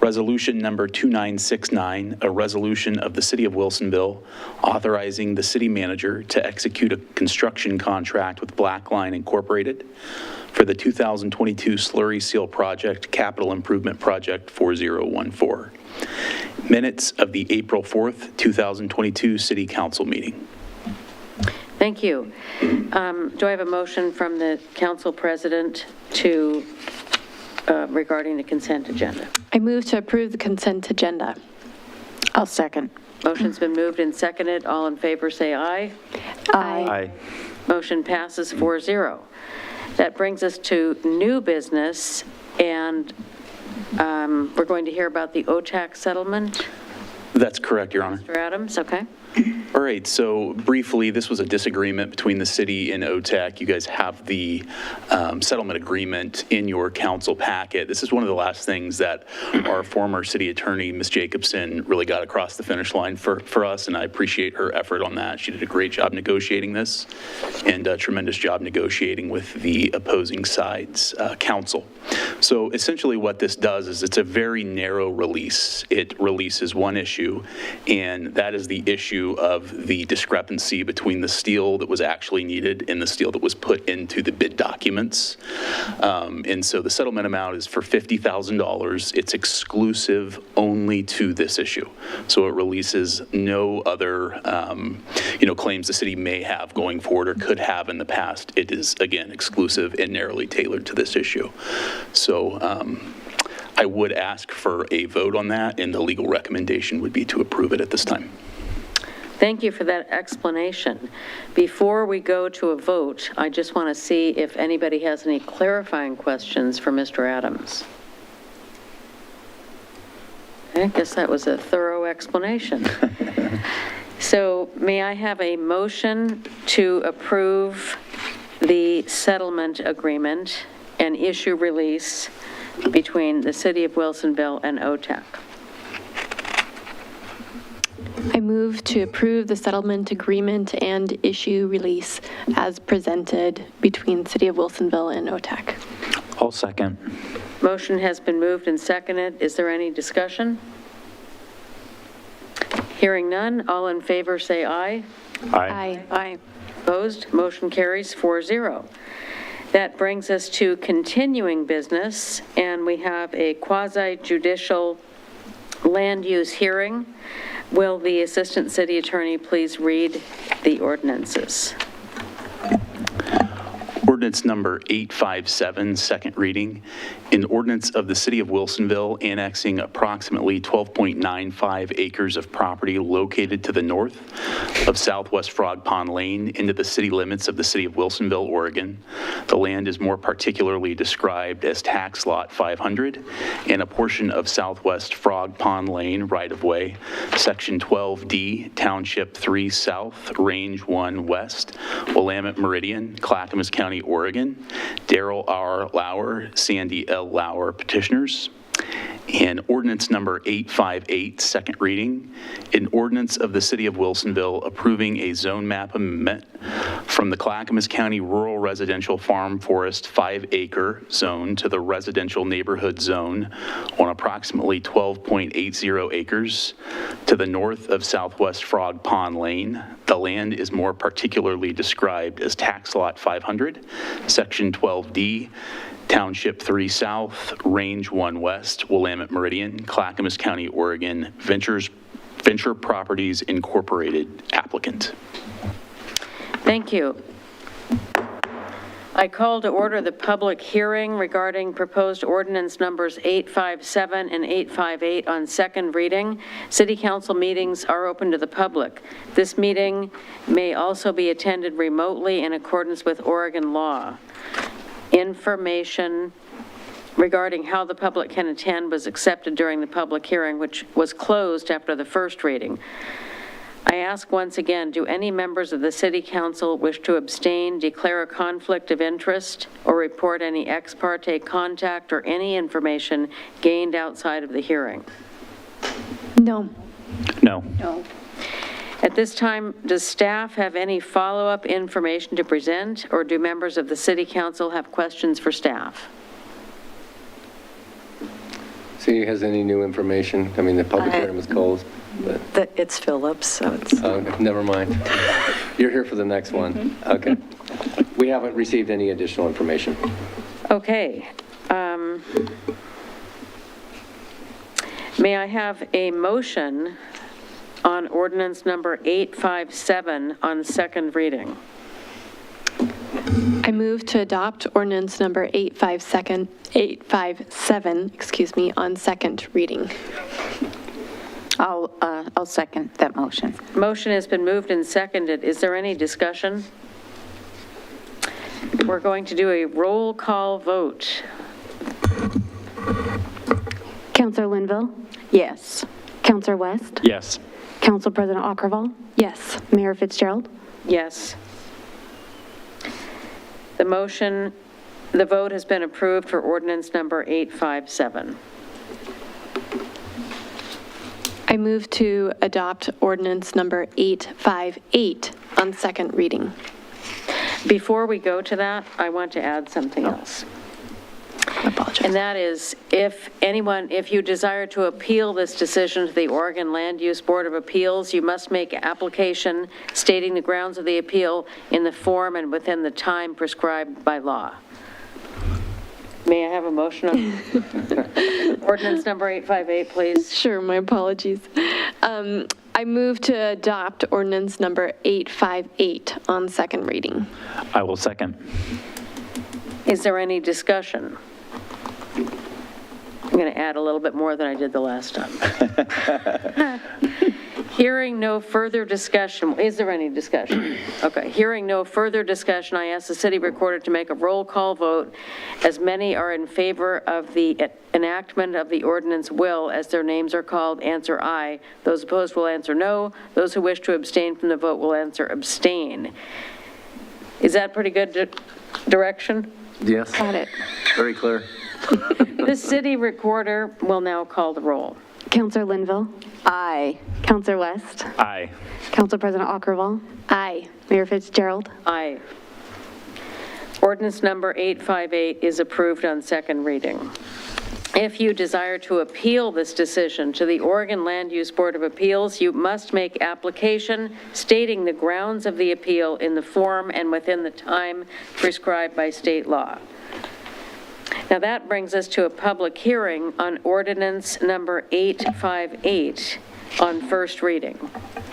Resolution number 2969, a resolution of the City of Wilsonville authorizing the city manager to execute a construction contract with Blackline Incorporated for the 2022 Slurry Seal Project, Capital Improvement Project 4014. Minutes of the April 4th, 2022 City Council meeting. Thank you. Do I have a motion from the Council President to regarding the consent agenda? I move to approve the consent agenda. I'll second. Motion's been moved and seconded. All in favor say aye. Aye. Motion passes 4-0. That brings us to new business, and we're going to hear about the OTAC settlement. That's correct, Your Honor. Mr. Adams, okay. All right, so briefly, this was a disagreement between the city and OTEC. You guys have the settlement agreement in your council packet. This is one of the last things that our former city attorney, Ms. Jacobson, really got across the finish line for us, and I appreciate her effort on that. She did a great job negotiating this and a tremendous job negotiating with the opposing side's council. So essentially what this does is it's a very narrow release. It releases one issue, and that is the issue of the discrepancy between the steel that was actually needed and the steel that was put into the bid documents. And so the settlement amount is for $50,000. It's exclusive only to this issue. So it releases no other, claims the city may have going forward or could have in the past. It is, again, exclusive and narrowly tailored to this issue. So I would ask for a vote on that, and the legal recommendation would be to approve it at this time. Thank you for that explanation. Before we go to a vote, I just want to see if anybody has any clarifying questions for Mr. Adams. I guess that was a thorough explanation. So may I have a motion to approve the settlement agreement and issue release between the City of Wilsonville and OTEC? I move to approve the settlement agreement and issue release as presented between City of Wilsonville and OTEC. I'll second. Motion has been moved and seconded. Is there any discussion? Hearing none, all in favor say aye. Aye. Aye. Opposed? Motion carries 4-0. That brings us to continuing business, and we have a quasi-judicial land use hearing. Will the Assistant City Attorney please read the ordinances? Ordinance number 857, second reading. An ordinance of the City of Wilsonville annexing approximately 12.95 acres of property located to the north of Southwest Frog Pond Lane into the city limits of the City of Wilsonville, Oregon. The land is more particularly described as Tax Lot 500 and a portion of Southwest Frog Pond Lane right-of-way, Section 12D, Township 3 South, Range 1 West, Willamette Meridian, Clackamas County, Oregon. Darrell R. Lauer, Sandy L. Lauer petitioners. And ordinance number 858, second reading, an ordinance of the City of Wilsonville approving a zone map amendment from the Clackamas County Rural Residential Farm Forest 5-acre zone to the residential neighborhood zone on approximately 12.80 acres to the north of Southwest Frog Pond Lane. The land is more particularly described as Tax Lot 500, Section 12D, Township 3 South, Range 1 West, Willamette Meridian, Clackamas County, Oregon, Venture Properties Incorporated applicant. Thank you. I call to order the public hearing regarding proposed ordinance numbers 857 and 858 on second reading. City Council meetings are open to the public. This meeting may also be attended remotely in accordance with Oregon law. Information regarding how the public can attend was accepted during the public hearing, which was closed after the first reading. I ask once again, do any members of the City Council wish to abstain, declare a conflict of interest, or report any ex parte contact or any information gained outside of the hearing? No. No. No. At this time, does staff have any follow-up information to present, or do members of the City Council have questions for staff? See, has any new information? I mean, the public hearing was closed, but, It's Phillips, so it's... oh, never mind. You're here for the next one. Okay. We haven't received any additional information. Okay. May I have a motion on ordinance number 857 on second reading? I move to adopt ordinance number 857, on second reading. I'll second that motion. Motion has been moved and seconded. Is there any discussion? We're going to do a roll call vote. Counselor Linville? Yes. Counselor West? Yes. Council President Akkerval? Yes. Mayor Fitzgerald? Yes. The vote has been approved for ordinance number 857. I move to adopt ordinance number 858 on second reading. Before we go to that, I want to add something else. I apologize. And that is, if you desire to appeal this decision to the Oregon Land Use Board of Appeals, you must make application stating the grounds of the appeal in the form and within the time prescribed by law. May I have a motion on ordinance number 858, please? Sure, my apologies. I move to adopt ordinance number 858 on second reading. I will second. Is there any discussion? I'm going to add a little bit more than I did the last time. Hearing no further discussion, is there any discussion? Okay, hearing no further discussion, I ask the city recorder to make a roll call vote. As many are in favor of the enactment of the ordinance will, as their names are called, answer aye. Those opposed will answer no. Those who wish to abstain from the vote will answer abstain. Is that pretty good direction? Yes. Got it. Very clear. The city recorder will now call the roll. Counselor Linville? Aye. Counselor West? Aye. Council President Akkerval? Aye. Mayor Fitzgerald? Aye. Ordinance number 858 is approved on second reading. If you desire to appeal this decision to the Oregon Land Use Board of Appeals, you must make application stating the grounds of the appeal in the form and within the time prescribed by state law. Now that brings us to a public hearing on ordinance number 858 on first reading.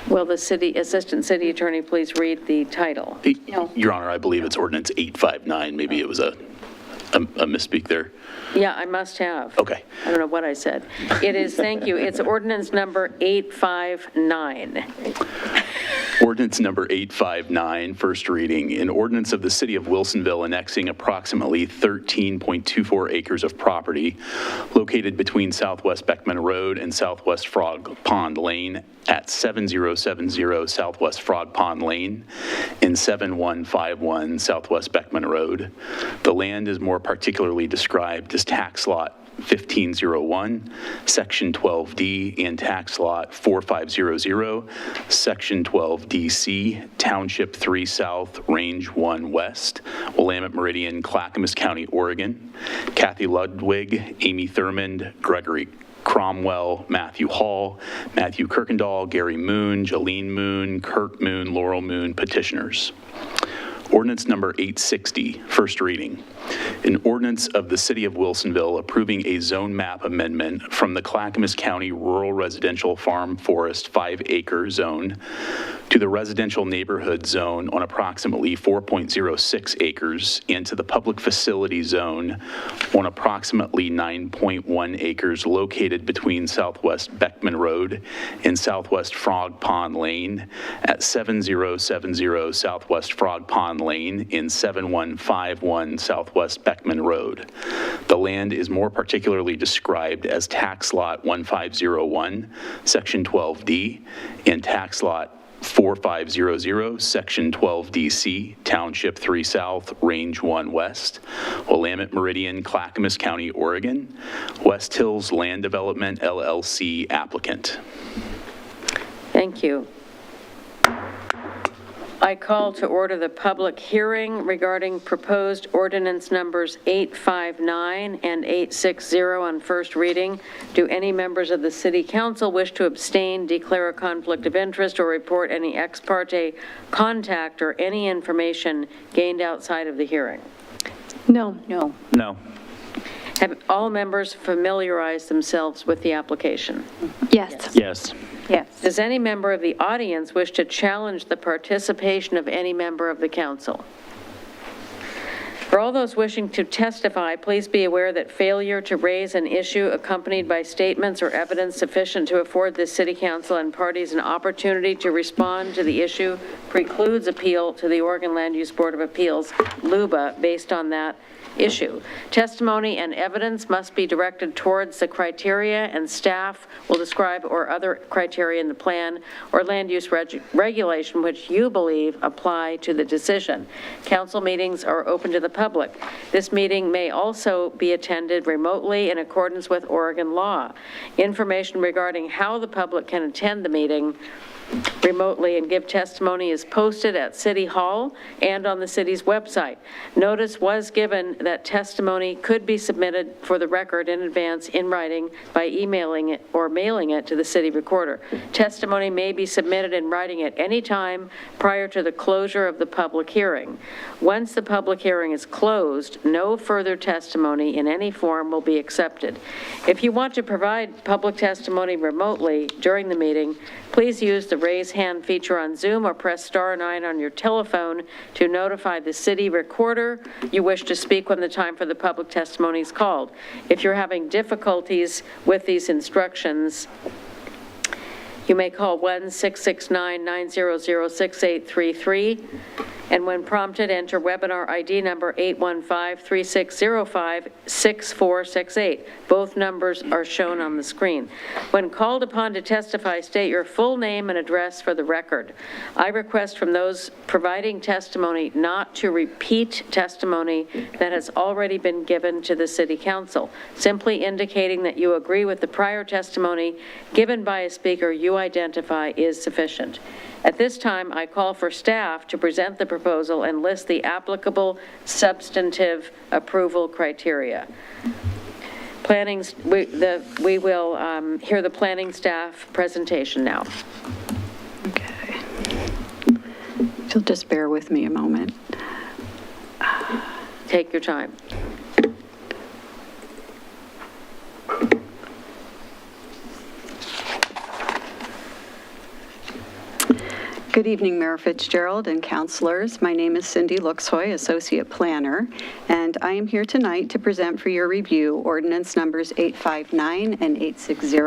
Will the Assistant City Attorney please read the title? Your Honor, I believe it's ordinance 859. Maybe it was a misspeak there. Yeah, I must have. Okay. I don't know what I said. It is, thank you, it's ordinance number 859. Ordinance number 859, first reading. An ordinance of the City of Wilsonville annexing approximately 13.24 acres of property located between Southwest Beckman Road and Southwest Frog Pond Lane at 7070 Southwest Frog Pond Lane and 7151 Southwest Beckman Road. The land is more particularly described as tax lot 1501, Section 12D, and Tax Lot 4500, Section 12DC, Township 3 South, Range 1 West, Willamette Meridian, Clackamas County, Oregon. Kathy Ludwig, Amy Thurmond, Gregory Cromwell, Matthew Hall, Matthew Kirkendall, Gary Moon, Jolene Moon, Kirk Moon, Laurel Moon, petitioners. Ordinance number 860, first reading. An ordinance of the City of Wilsonville approving a zone map amendment from the Clackamas County Rural Residential Farm Forest 5-acre zone to the residential neighborhood zone on approximately 4.06 acres and to the public facility zone on approximately 9.1 acres located between Southwest Beckman Road and Southwest Frog Pond Lane at 7070 Southwest Frog Pond Lane and 7151 Southwest Beckman Road. The land is more particularly described as Tax Lot 1501, Section 12D, and Tax Lot 4500, Section 12DC, Township 3 South, Range 1 West, Willamette Meridian, Clackamas County, Oregon. West Hills Land Development, LLC applicant. Thank you. I call to order the public hearing regarding proposed ordinance numbers 859 and 860 on first reading. Do any members of the City Council wish to abstain, declare a conflict of interest, or report any ex parte contact or any information gained outside of the hearing? No. No. No. Have all members familiarized themselves with the application? Yes. Yes. Yes. Does any member of the audience wish to challenge the participation of any member of the council? For all those wishing to testify, please be aware that failure to raise an issue accompanied by statements or evidence sufficient to afford the City Council and parties an opportunity to respond to the issue precludes appeal to the Oregon Land Use Board of Appeals, LUBA, based on that issue. Testimony and evidence must be directed towards the criteria, and staff will describe or other criteria in the plan or land use regulation which you believe apply to the decision. Council meetings are open to the public. This meeting may also be attended remotely in accordance with Oregon law. Information regarding how the public can attend the meeting remotely and give testimony is posted at City Hall and on the city's website. Notice was given that testimony could be submitted for the record in advance in writing by emailing it or mailing it to the city recorder. Testimony may be submitted in writing at any time prior to the closure of the public hearing. Once the public hearing is closed, no further testimony in any form will be accepted. If you want to provide public testimony remotely during the meeting, please use the raise hand feature on Zoom or press *9 on your telephone to notify the city recorder you wish to speak when the time for the public testimony is called. If you're having difficulties with these instructions, you may call 1-669-900-6833, and when prompted, enter webinar ID number 815-3605-6468. Both numbers are shown on the screen. When called upon to testify, state your full name and address for the record. I request from those providing testimony not to repeat testimony that has already been given to the City Council. Simply indicating that you agree with the prior testimony given by a speaker you identify is sufficient. At this time, I call for staff to present the proposal and list the applicable substantive approval criteria. We will hear the planning staff presentation now. Okay. If you'll just bear with me a moment. Take your time. Good evening, Mayor Fitzgerald and councilors. My name is Cindy Luxhoy, Associate Planner, and I am here tonight to present for your review ordinance numbers 859 and 860,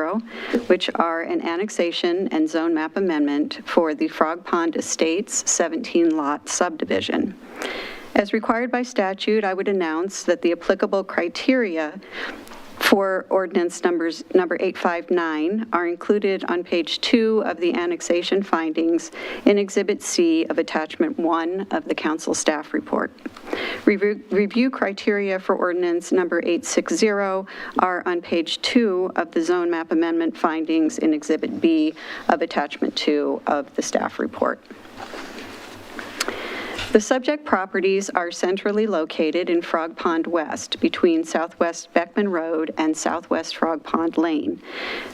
which are an annexation and zone map amendment for the Frog Pond Estates 17-lot subdivision. As required by statute, I would announce that the applicable criteria for ordinance number 859 are included on page 2 of the annexation findings in Exhibit C of Attachment 1 of the council staff report. Review criteria for ordinance number 860 are on page 2 of the zone map amendment findings in Exhibit B of Attachment 2 of the staff report. The subject properties are centrally located in Frog Pond West between Southwest Beckman Road and Southwest Frog Pond Lane.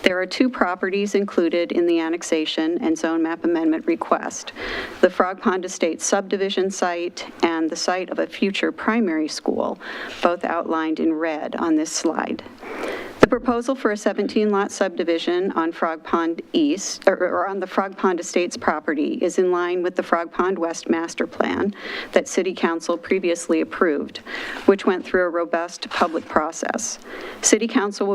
There are 2 properties included in the annexation and zone map amendment request: the Frog Pond Estates subdivision site and the site of a future primary school, both outlined in red on this slide. The proposal for a 17-lot subdivision on Frog Pond East, or on the Frog Pond Estates property, is in line with the Frog Pond West Master Plan that City Council previously approved, which went through a robust public process. City Council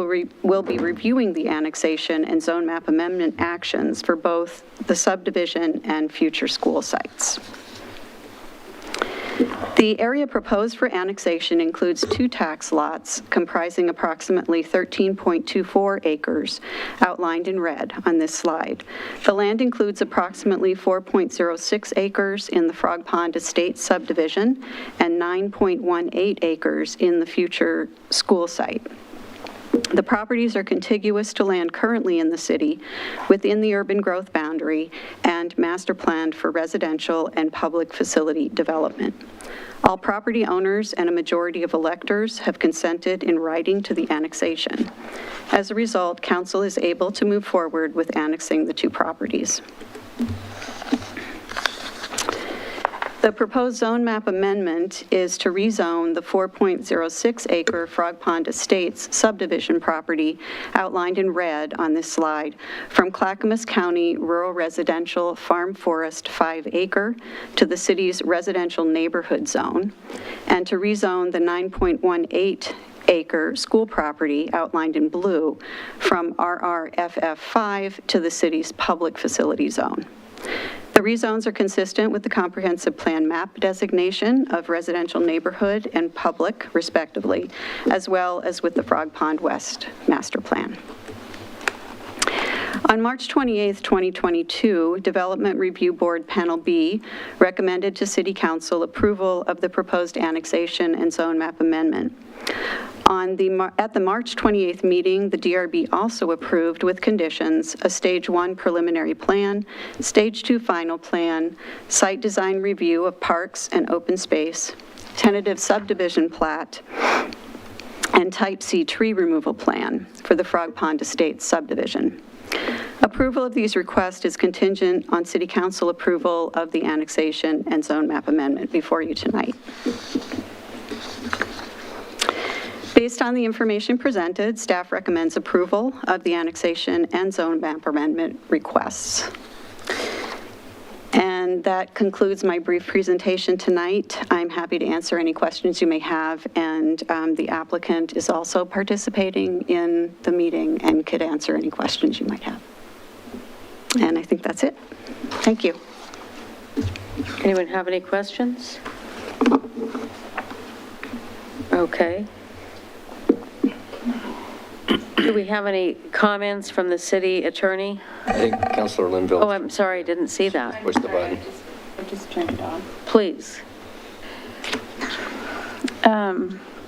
will be reviewing the annexation and zone map amendment actions for both the subdivision and future school sites. The area proposed for annexation includes 2 tax lots comprising approximately 13.24 acres, outlined in red on this slide. The land includes approximately 4.06 acres in the Frog Pond Estates subdivision and 9.18 acres in the future school site. The properties are contiguous to land currently in the city within the urban growth boundary and master planned for residential and public facility development. All property owners and a majority of electors have consented in writing to the annexation. As a result, council is able to move forward with annexing the 2 properties. The proposed zone map amendment is to rezone the 4.06-acre Frog Pond Estates subdivision property outlined in red on this slide from Clackamas County Rural Residential Farm Forest 5-acre to the city's residential neighborhood zone, and to rezone the 9.18-acre school property outlined in blue from RRFF5 to the city's public facility zone. The rezones are consistent with the comprehensive plan map designation of residential neighborhood and public, respectively, as well as with the Frog Pond West master plan. On March 28, 2022, Development Review Board Panel B recommended to City Council approval of the proposed annexation and zone map amendment. At the March 28th meeting, the DRB also approved with conditions a Stage 1 preliminary plan, Stage 2 final plan, site design review of parks and open space, tentative subdivision plat, and Type C tree removal plan for the Frog Pond Estates subdivision. Approval of these requests is contingent on City Council approval of the annexation and zone map amendment before you tonight. Based on the information presented, staff recommends approval of the annexation and zone map amendment requests. And that concludes my brief presentation tonight. I'm happy to answer any questions you may have, and the applicant is also participating in the meeting and could answer any questions you might have. And I think that's it. Thank you. Anyone have any questions? Okay. Do we have any comments from the city attorney? I think Councilor Linville. Oh, I'm sorry, I didn't see that. Push the button. I just turned it on. Please.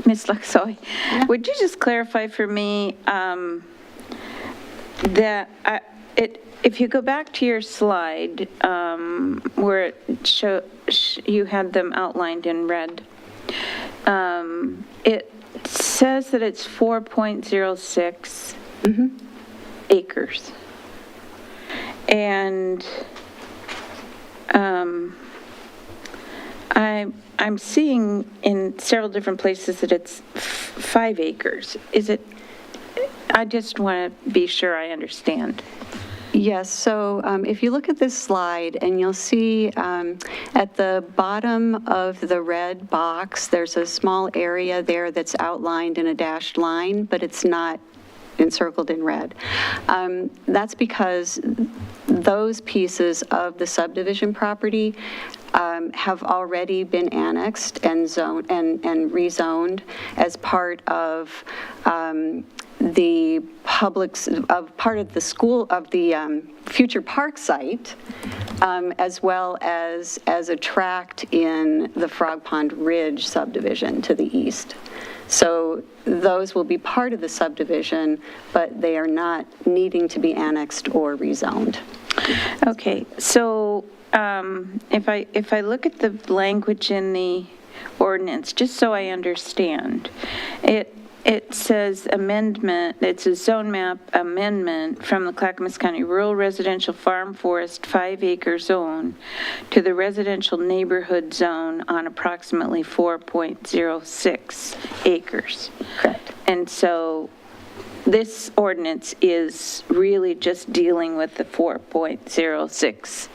Ms. Luxoy, would you just clarify for me that if you go back to your slide where it you had them outlined in red, it says that it's 4.06 acres. And I'm seeing in several different places that it's 5 acres. Is it, I just want to be sure I understand. Yes, so if you look at this slide and you'll see at the bottom of the red box, there's a small area there that's outlined in a dashed line, but it's not encircled in red. That's because those pieces of the subdivision property have already been annexed and zoned and rezoned as part of the public's, part of the school, of the future park site, as well as a tract in the Frog Pond Ridge subdivision to the east. So those will be part of the subdivision, but they are not needing to be annexed or rezoned. Okay, so if I look at the language in the ordinance, just so I understand, it says amendment, it's a zone map amendment from the Clackamas County Rural Residential Farm Forest 5-acre zone to the residential neighborhood zone on approximately 4.06 acres. Correct. And so this ordinance is really just dealing with the 4.06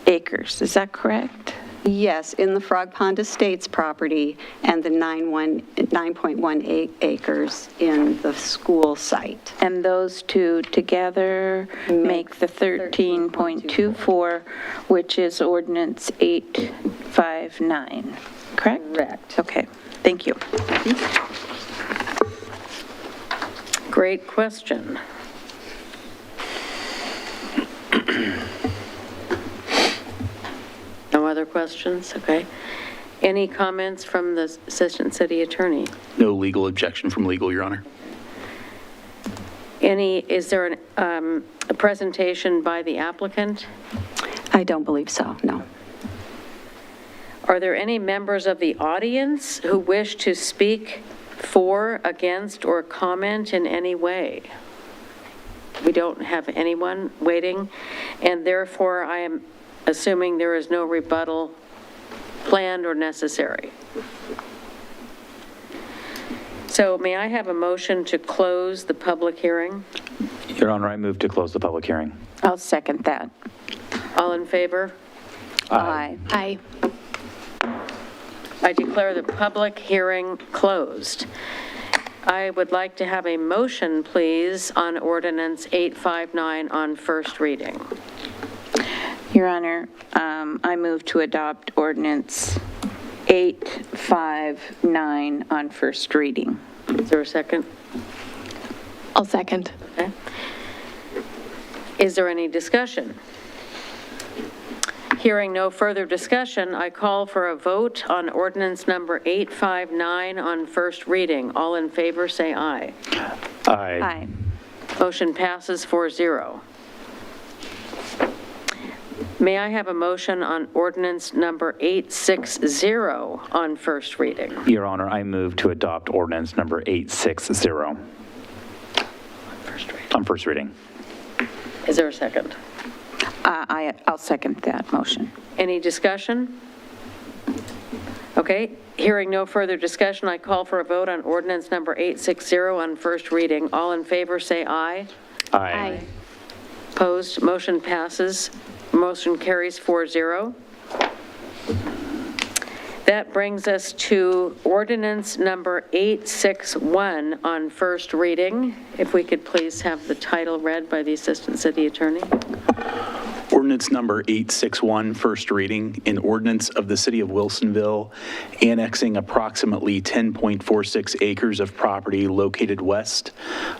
acres. Is that correct? Yes, in the Frog Pond Estates property and the 9.18 acres in the school site. And those two together make the 13.24, which is ordinance 859, correct? Correct. Okay, thank you. Great question. No other questions? Okay. Any comments from the Assistant City Attorney? No legal objection from legal, Your Honor. Is there a presentation by the applicant? I don't believe so, no. Are there any members of the audience who wish to speak for, against, or comment in any way? We don't have anyone waiting, and therefore I am assuming there is no rebuttal planned or necessary. So may I have a motion to close the public hearing? Your Honor, I move to close the public hearing. I'll second that. All in favor? Aye. Aye. I declare the public hearing closed. I would like to have a motion, please, on Ordinance 859 on first reading. Your Honor, I move to adopt Ordinance 859 on first reading. Is there a second? I'll second. Okay. Is there any discussion? Hearing no further discussion, I call for a vote on ordinance number 859 on first reading. All in favor, say aye. Aye. Aye. Motion passes 4-0. May I have a motion on ordinance number 860 on first reading? Your Honor, I move to adopt ordinance number 860 on first reading. Is there a second? I'll second that motion. Any discussion? Okay, hearing no further discussion, I call for a vote on ordinance number 860 on first reading. All in favor, say aye. Aye. Opposed, motion passes. Motion carries 4-0. That brings us to ordinance number 861 on first reading. If we could please have the title read by the Assistant City Attorney. Ordinance number 861, first reading, an ordinance of the City of Wilsonville annexing approximately 10.46 acres of property located west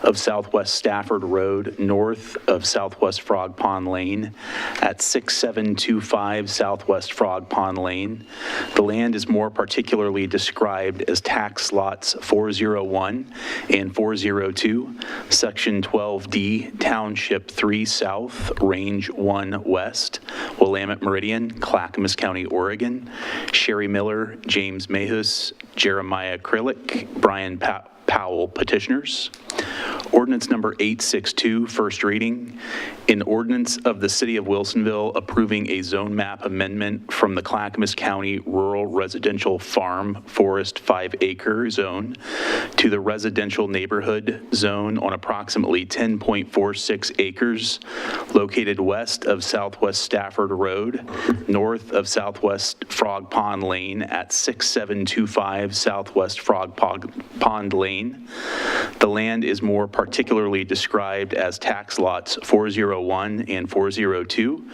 of Southwest Stafford Road, north of Southwest Frog Pond Lane at 6725 Southwest Frog Pond Lane. The land is more particularly described as tax lots 401 and 402, Section 12D, Township 3 South, Range 1 West, Willamette Meridian, Clackamas County, Oregon. Sherry Miller, James Mahus, Jeremiah Krillick, Brian Powell, petitioners. Ordinance number 862, first reading. An ordinance of the City of Wilsonville approving a zone map amendment from the Clackamas County Rural Residential Farm Forest 5-acre zone to the residential neighborhood zone on approximately 10.46 acres located west of Southwest Stafford Road, north of Southwest Frog Pond Lane at 6725 Southwest Frog Pond Lane. The land is more particularly described as tax lots 401 and 402,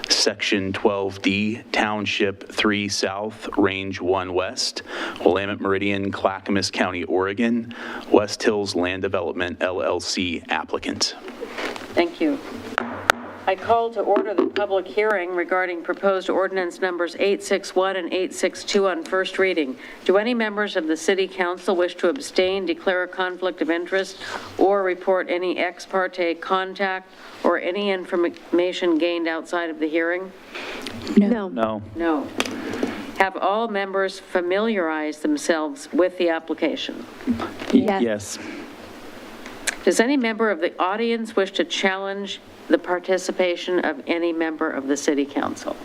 Section 12D, Township 3 South, Range 1 West, Willamette Meridian, Clackamas County, Oregon. West Hills Land Development, LLC applicant. Thank you. I call to order the public hearing regarding proposed ordinance numbers 861 and 862 on first reading. Do any members of the City Council wish to abstain, declare a conflict of interest, or report any ex parte contact or any information gained outside of the hearing? No. No. No. Have all members familiarized themselves with the application? Yes. Yes. Does any member of the audience wish to challenge the participation of any member of the City Council?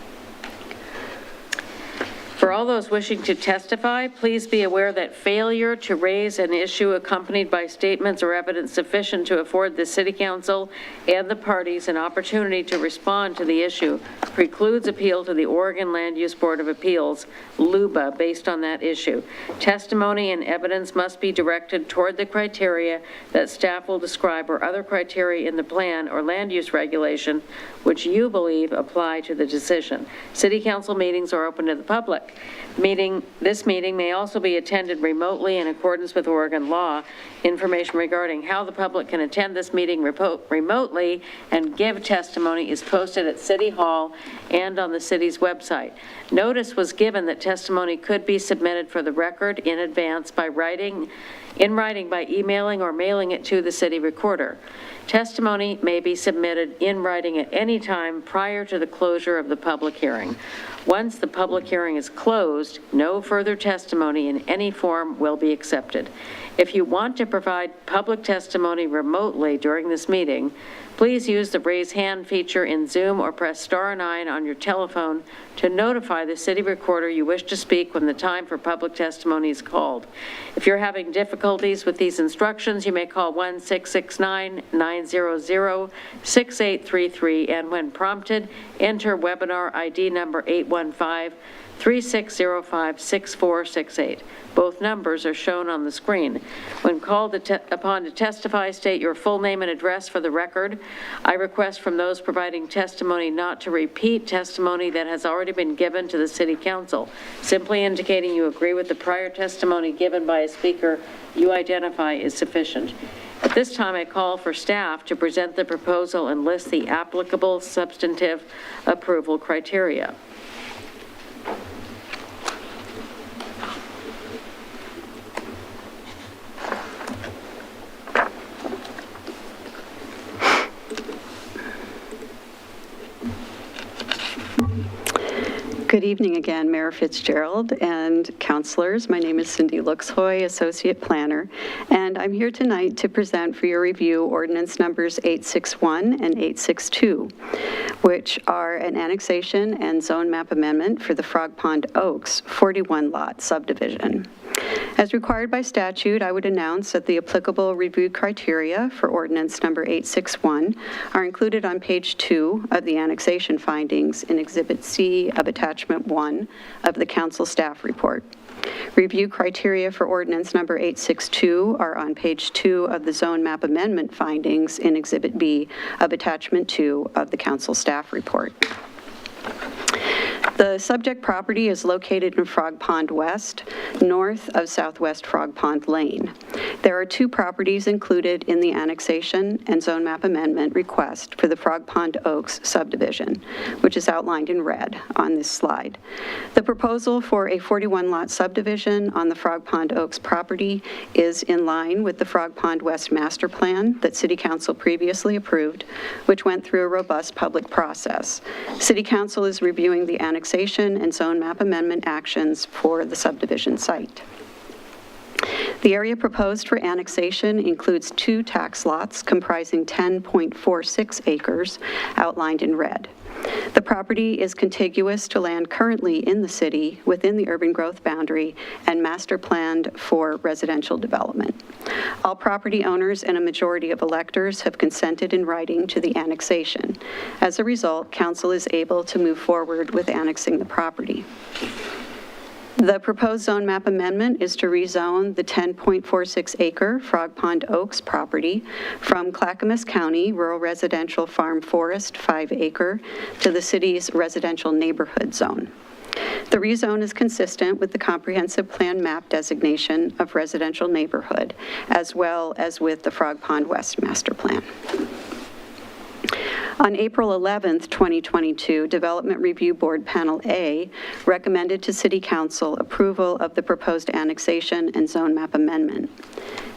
For all those wishing to testify, please be aware that failure to raise an issue accompanied by statements or evidence sufficient to afford the City Council and the parties an opportunity to respond to the issue precludes appeal to the Oregon Land Use Board of Appeals, LUBA, based on that issue. Testimony and evidence must be directed toward the criteria that staff will describe or other criteria in the plan or land use regulation which you believe apply to the decision. City Council meetings are open to the public. This meeting may also be attended remotely in accordance with Oregon law. Information regarding how the public can attend this meeting remotely and give testimony is posted at City Hall and on the city's website. Notice was given that testimony could be submitted for the record in advance by in writing by emailing or mailing it to the city recorder. Testimony may be submitted in writing at any time prior to the closure of the public hearing. Once the public hearing is closed, no further testimony in any form will be accepted. If you want to provide public testimony remotely during this meeting, please use the raise hand feature in Zoom or press *9 on your telephone to notify the city recorder you wish to speak when the time for public testimony is called. If you're having difficulties with these instructions, you may call 1-669-900-6833, and when prompted, enter webinar ID number 815-3605-6468. Both numbers are shown on the screen. When called upon to testify, state your full name and address for the record. I request from those providing testimony not to repeat testimony that has already been given to the City Council, simply indicating you agree with the prior testimony given by a speaker you identify is sufficient. At this time, I call for staff to present the proposal and list the applicable substantive approval criteria. Good evening again, Mayor Fitzgerald and councilors. My name is Cindy Luxhoy, Associate Planner, and I'm here tonight to present for your review ordinance numbers 861 and 862, which are an annexation and zone map amendment for the Frog Pond Oaks 41-lot subdivision. As required by statute, I would announce that the applicable review criteria for ordinance number 861 are included on page 2 of the annexation findings in Exhibit C of Attachment 1 of the Council Staff Report. Review criteria for ordinance number 862 are on page 2 of the zone map amendment findings in Exhibit B of Attachment 2 of the Council Staff Report. The subject property is located in Frog Pond West, north of Southwest Frog Pond Lane. There are 2 properties included in the annexation and zone map amendment request for the Frog Pond Oaks subdivision, which is outlined in red on this slide. The proposal for a 41-lot subdivision on the Frog Pond Oaks property is in line with the Frog Pond West master plan that City Council previously approved, which went through a robust public process. City Council is reviewing the annexation and zone map amendment actions for the subdivision site. The area proposed for annexation includes 2 tax lots comprising 10.46 acres outlined in red. The property is contiguous to land currently in the city within the urban growth boundary and master planned for residential development. All property owners and a majority of electors have consented in writing to the annexation. As a result, council is able to move forward with annexing the property. The proposed zone map amendment is to rezone the 10.46 acre Frog Pond Oaks property from Clackamas County Rural Residential Farm Forest 5 acre to the city's residential neighborhood zone. The rezone is consistent with the comprehensive plan map designation of residential neighborhood, as well as with the Frog Pond West master plan. On April 11th, 2022, Development Review Board Panel A recommended to City Council approval of the proposed annexation and zone map amendment.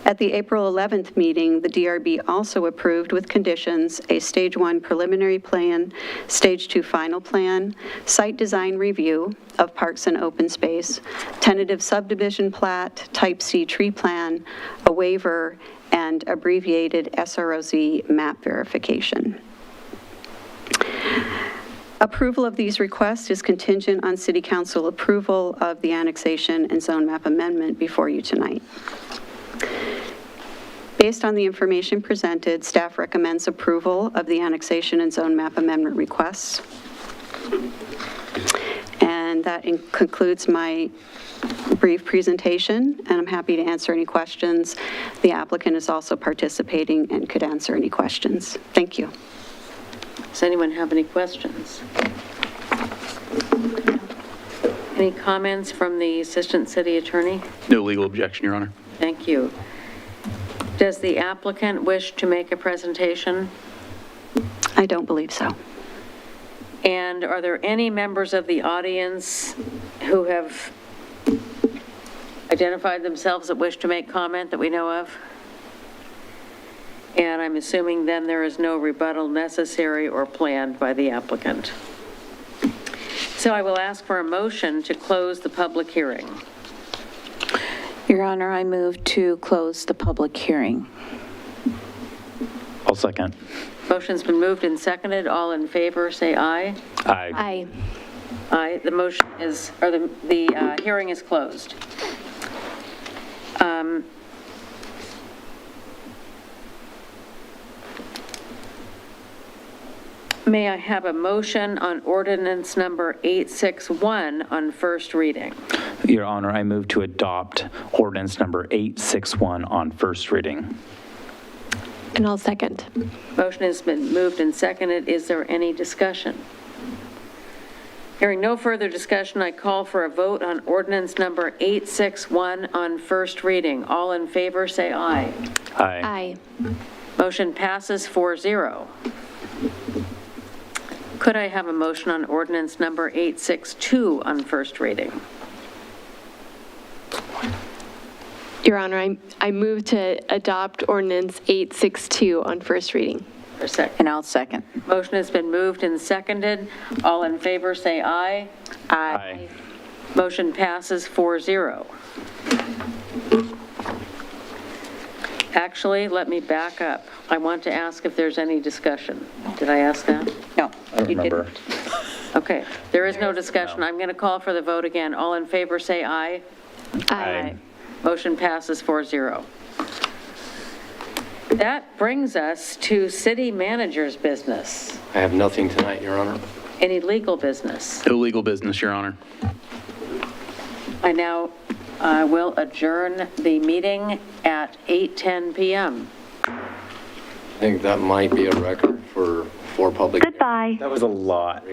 At the April 11th meeting, the DRB also approved with conditions a Stage 1 preliminary plan, Stage 2 final plan, site design review of parks and open space, tentative subdivision plat, Type C tree plan, a waiver, and abbreviated SROZ map verification. Approval of these requests is contingent on City Council approval of the annexation and zone map amendment before you tonight. Based on the information presented, staff recommends approval of the annexation and zone map amendment requests. And that concludes my brief presentation, and I'm happy to answer any questions. The applicant is also participating and could answer any questions. Thank you. Does anyone have any questions? Any comments from the Assistant City Attorney? No legal objection, Your Honor. Thank you. Does the applicant wish to make a presentation? I don't believe so. And are there any members of the audience who have identified themselves that wish to make comment that we know of? And I'm assuming then there is no rebuttal necessary or planned by the applicant. Does So I will ask for a motion to close the public hearing. Your Honor, I move to close the public hearing. I'll second. Motion's been moved and seconded. All in favor, say aye. Aye. Aye. Aye. The motion is, or the hearing is closed. May I have a motion on ordinance number 861 on first reading? Your Honor, I move to adopt ordinance number 861 on first reading. And I'll second. Motion has been moved and seconded. Is there any discussion? Hearing no further discussion, I call for a vote on ordinance number 861 on first reading. All in favor, say aye. Aye. Aye. Motion passes 4-0. Could I have a motion on ordinance number 862 on first reading? Your Honor, I move to adopt ordinance 862 on first reading. For a second. And I'll second. Motion has been moved and seconded. All in favor, say aye. Aye. Motion passes 4-0. Actually, let me back up. I want to ask if there's any discussion. Did I ask that? No, I don't you remember. didn't. Okay, there is no discussion. I'm going to call for the vote again. All in favor, say aye. Aye. Motion passes 4-0. That brings us to city manager's business. I have nothing tonight, Your Honor. Any legal business? No legal business, Your Honor. I now will adjourn the meeting at 8:10 PM. I think that might be a record for public. Goodbye. That was a lot.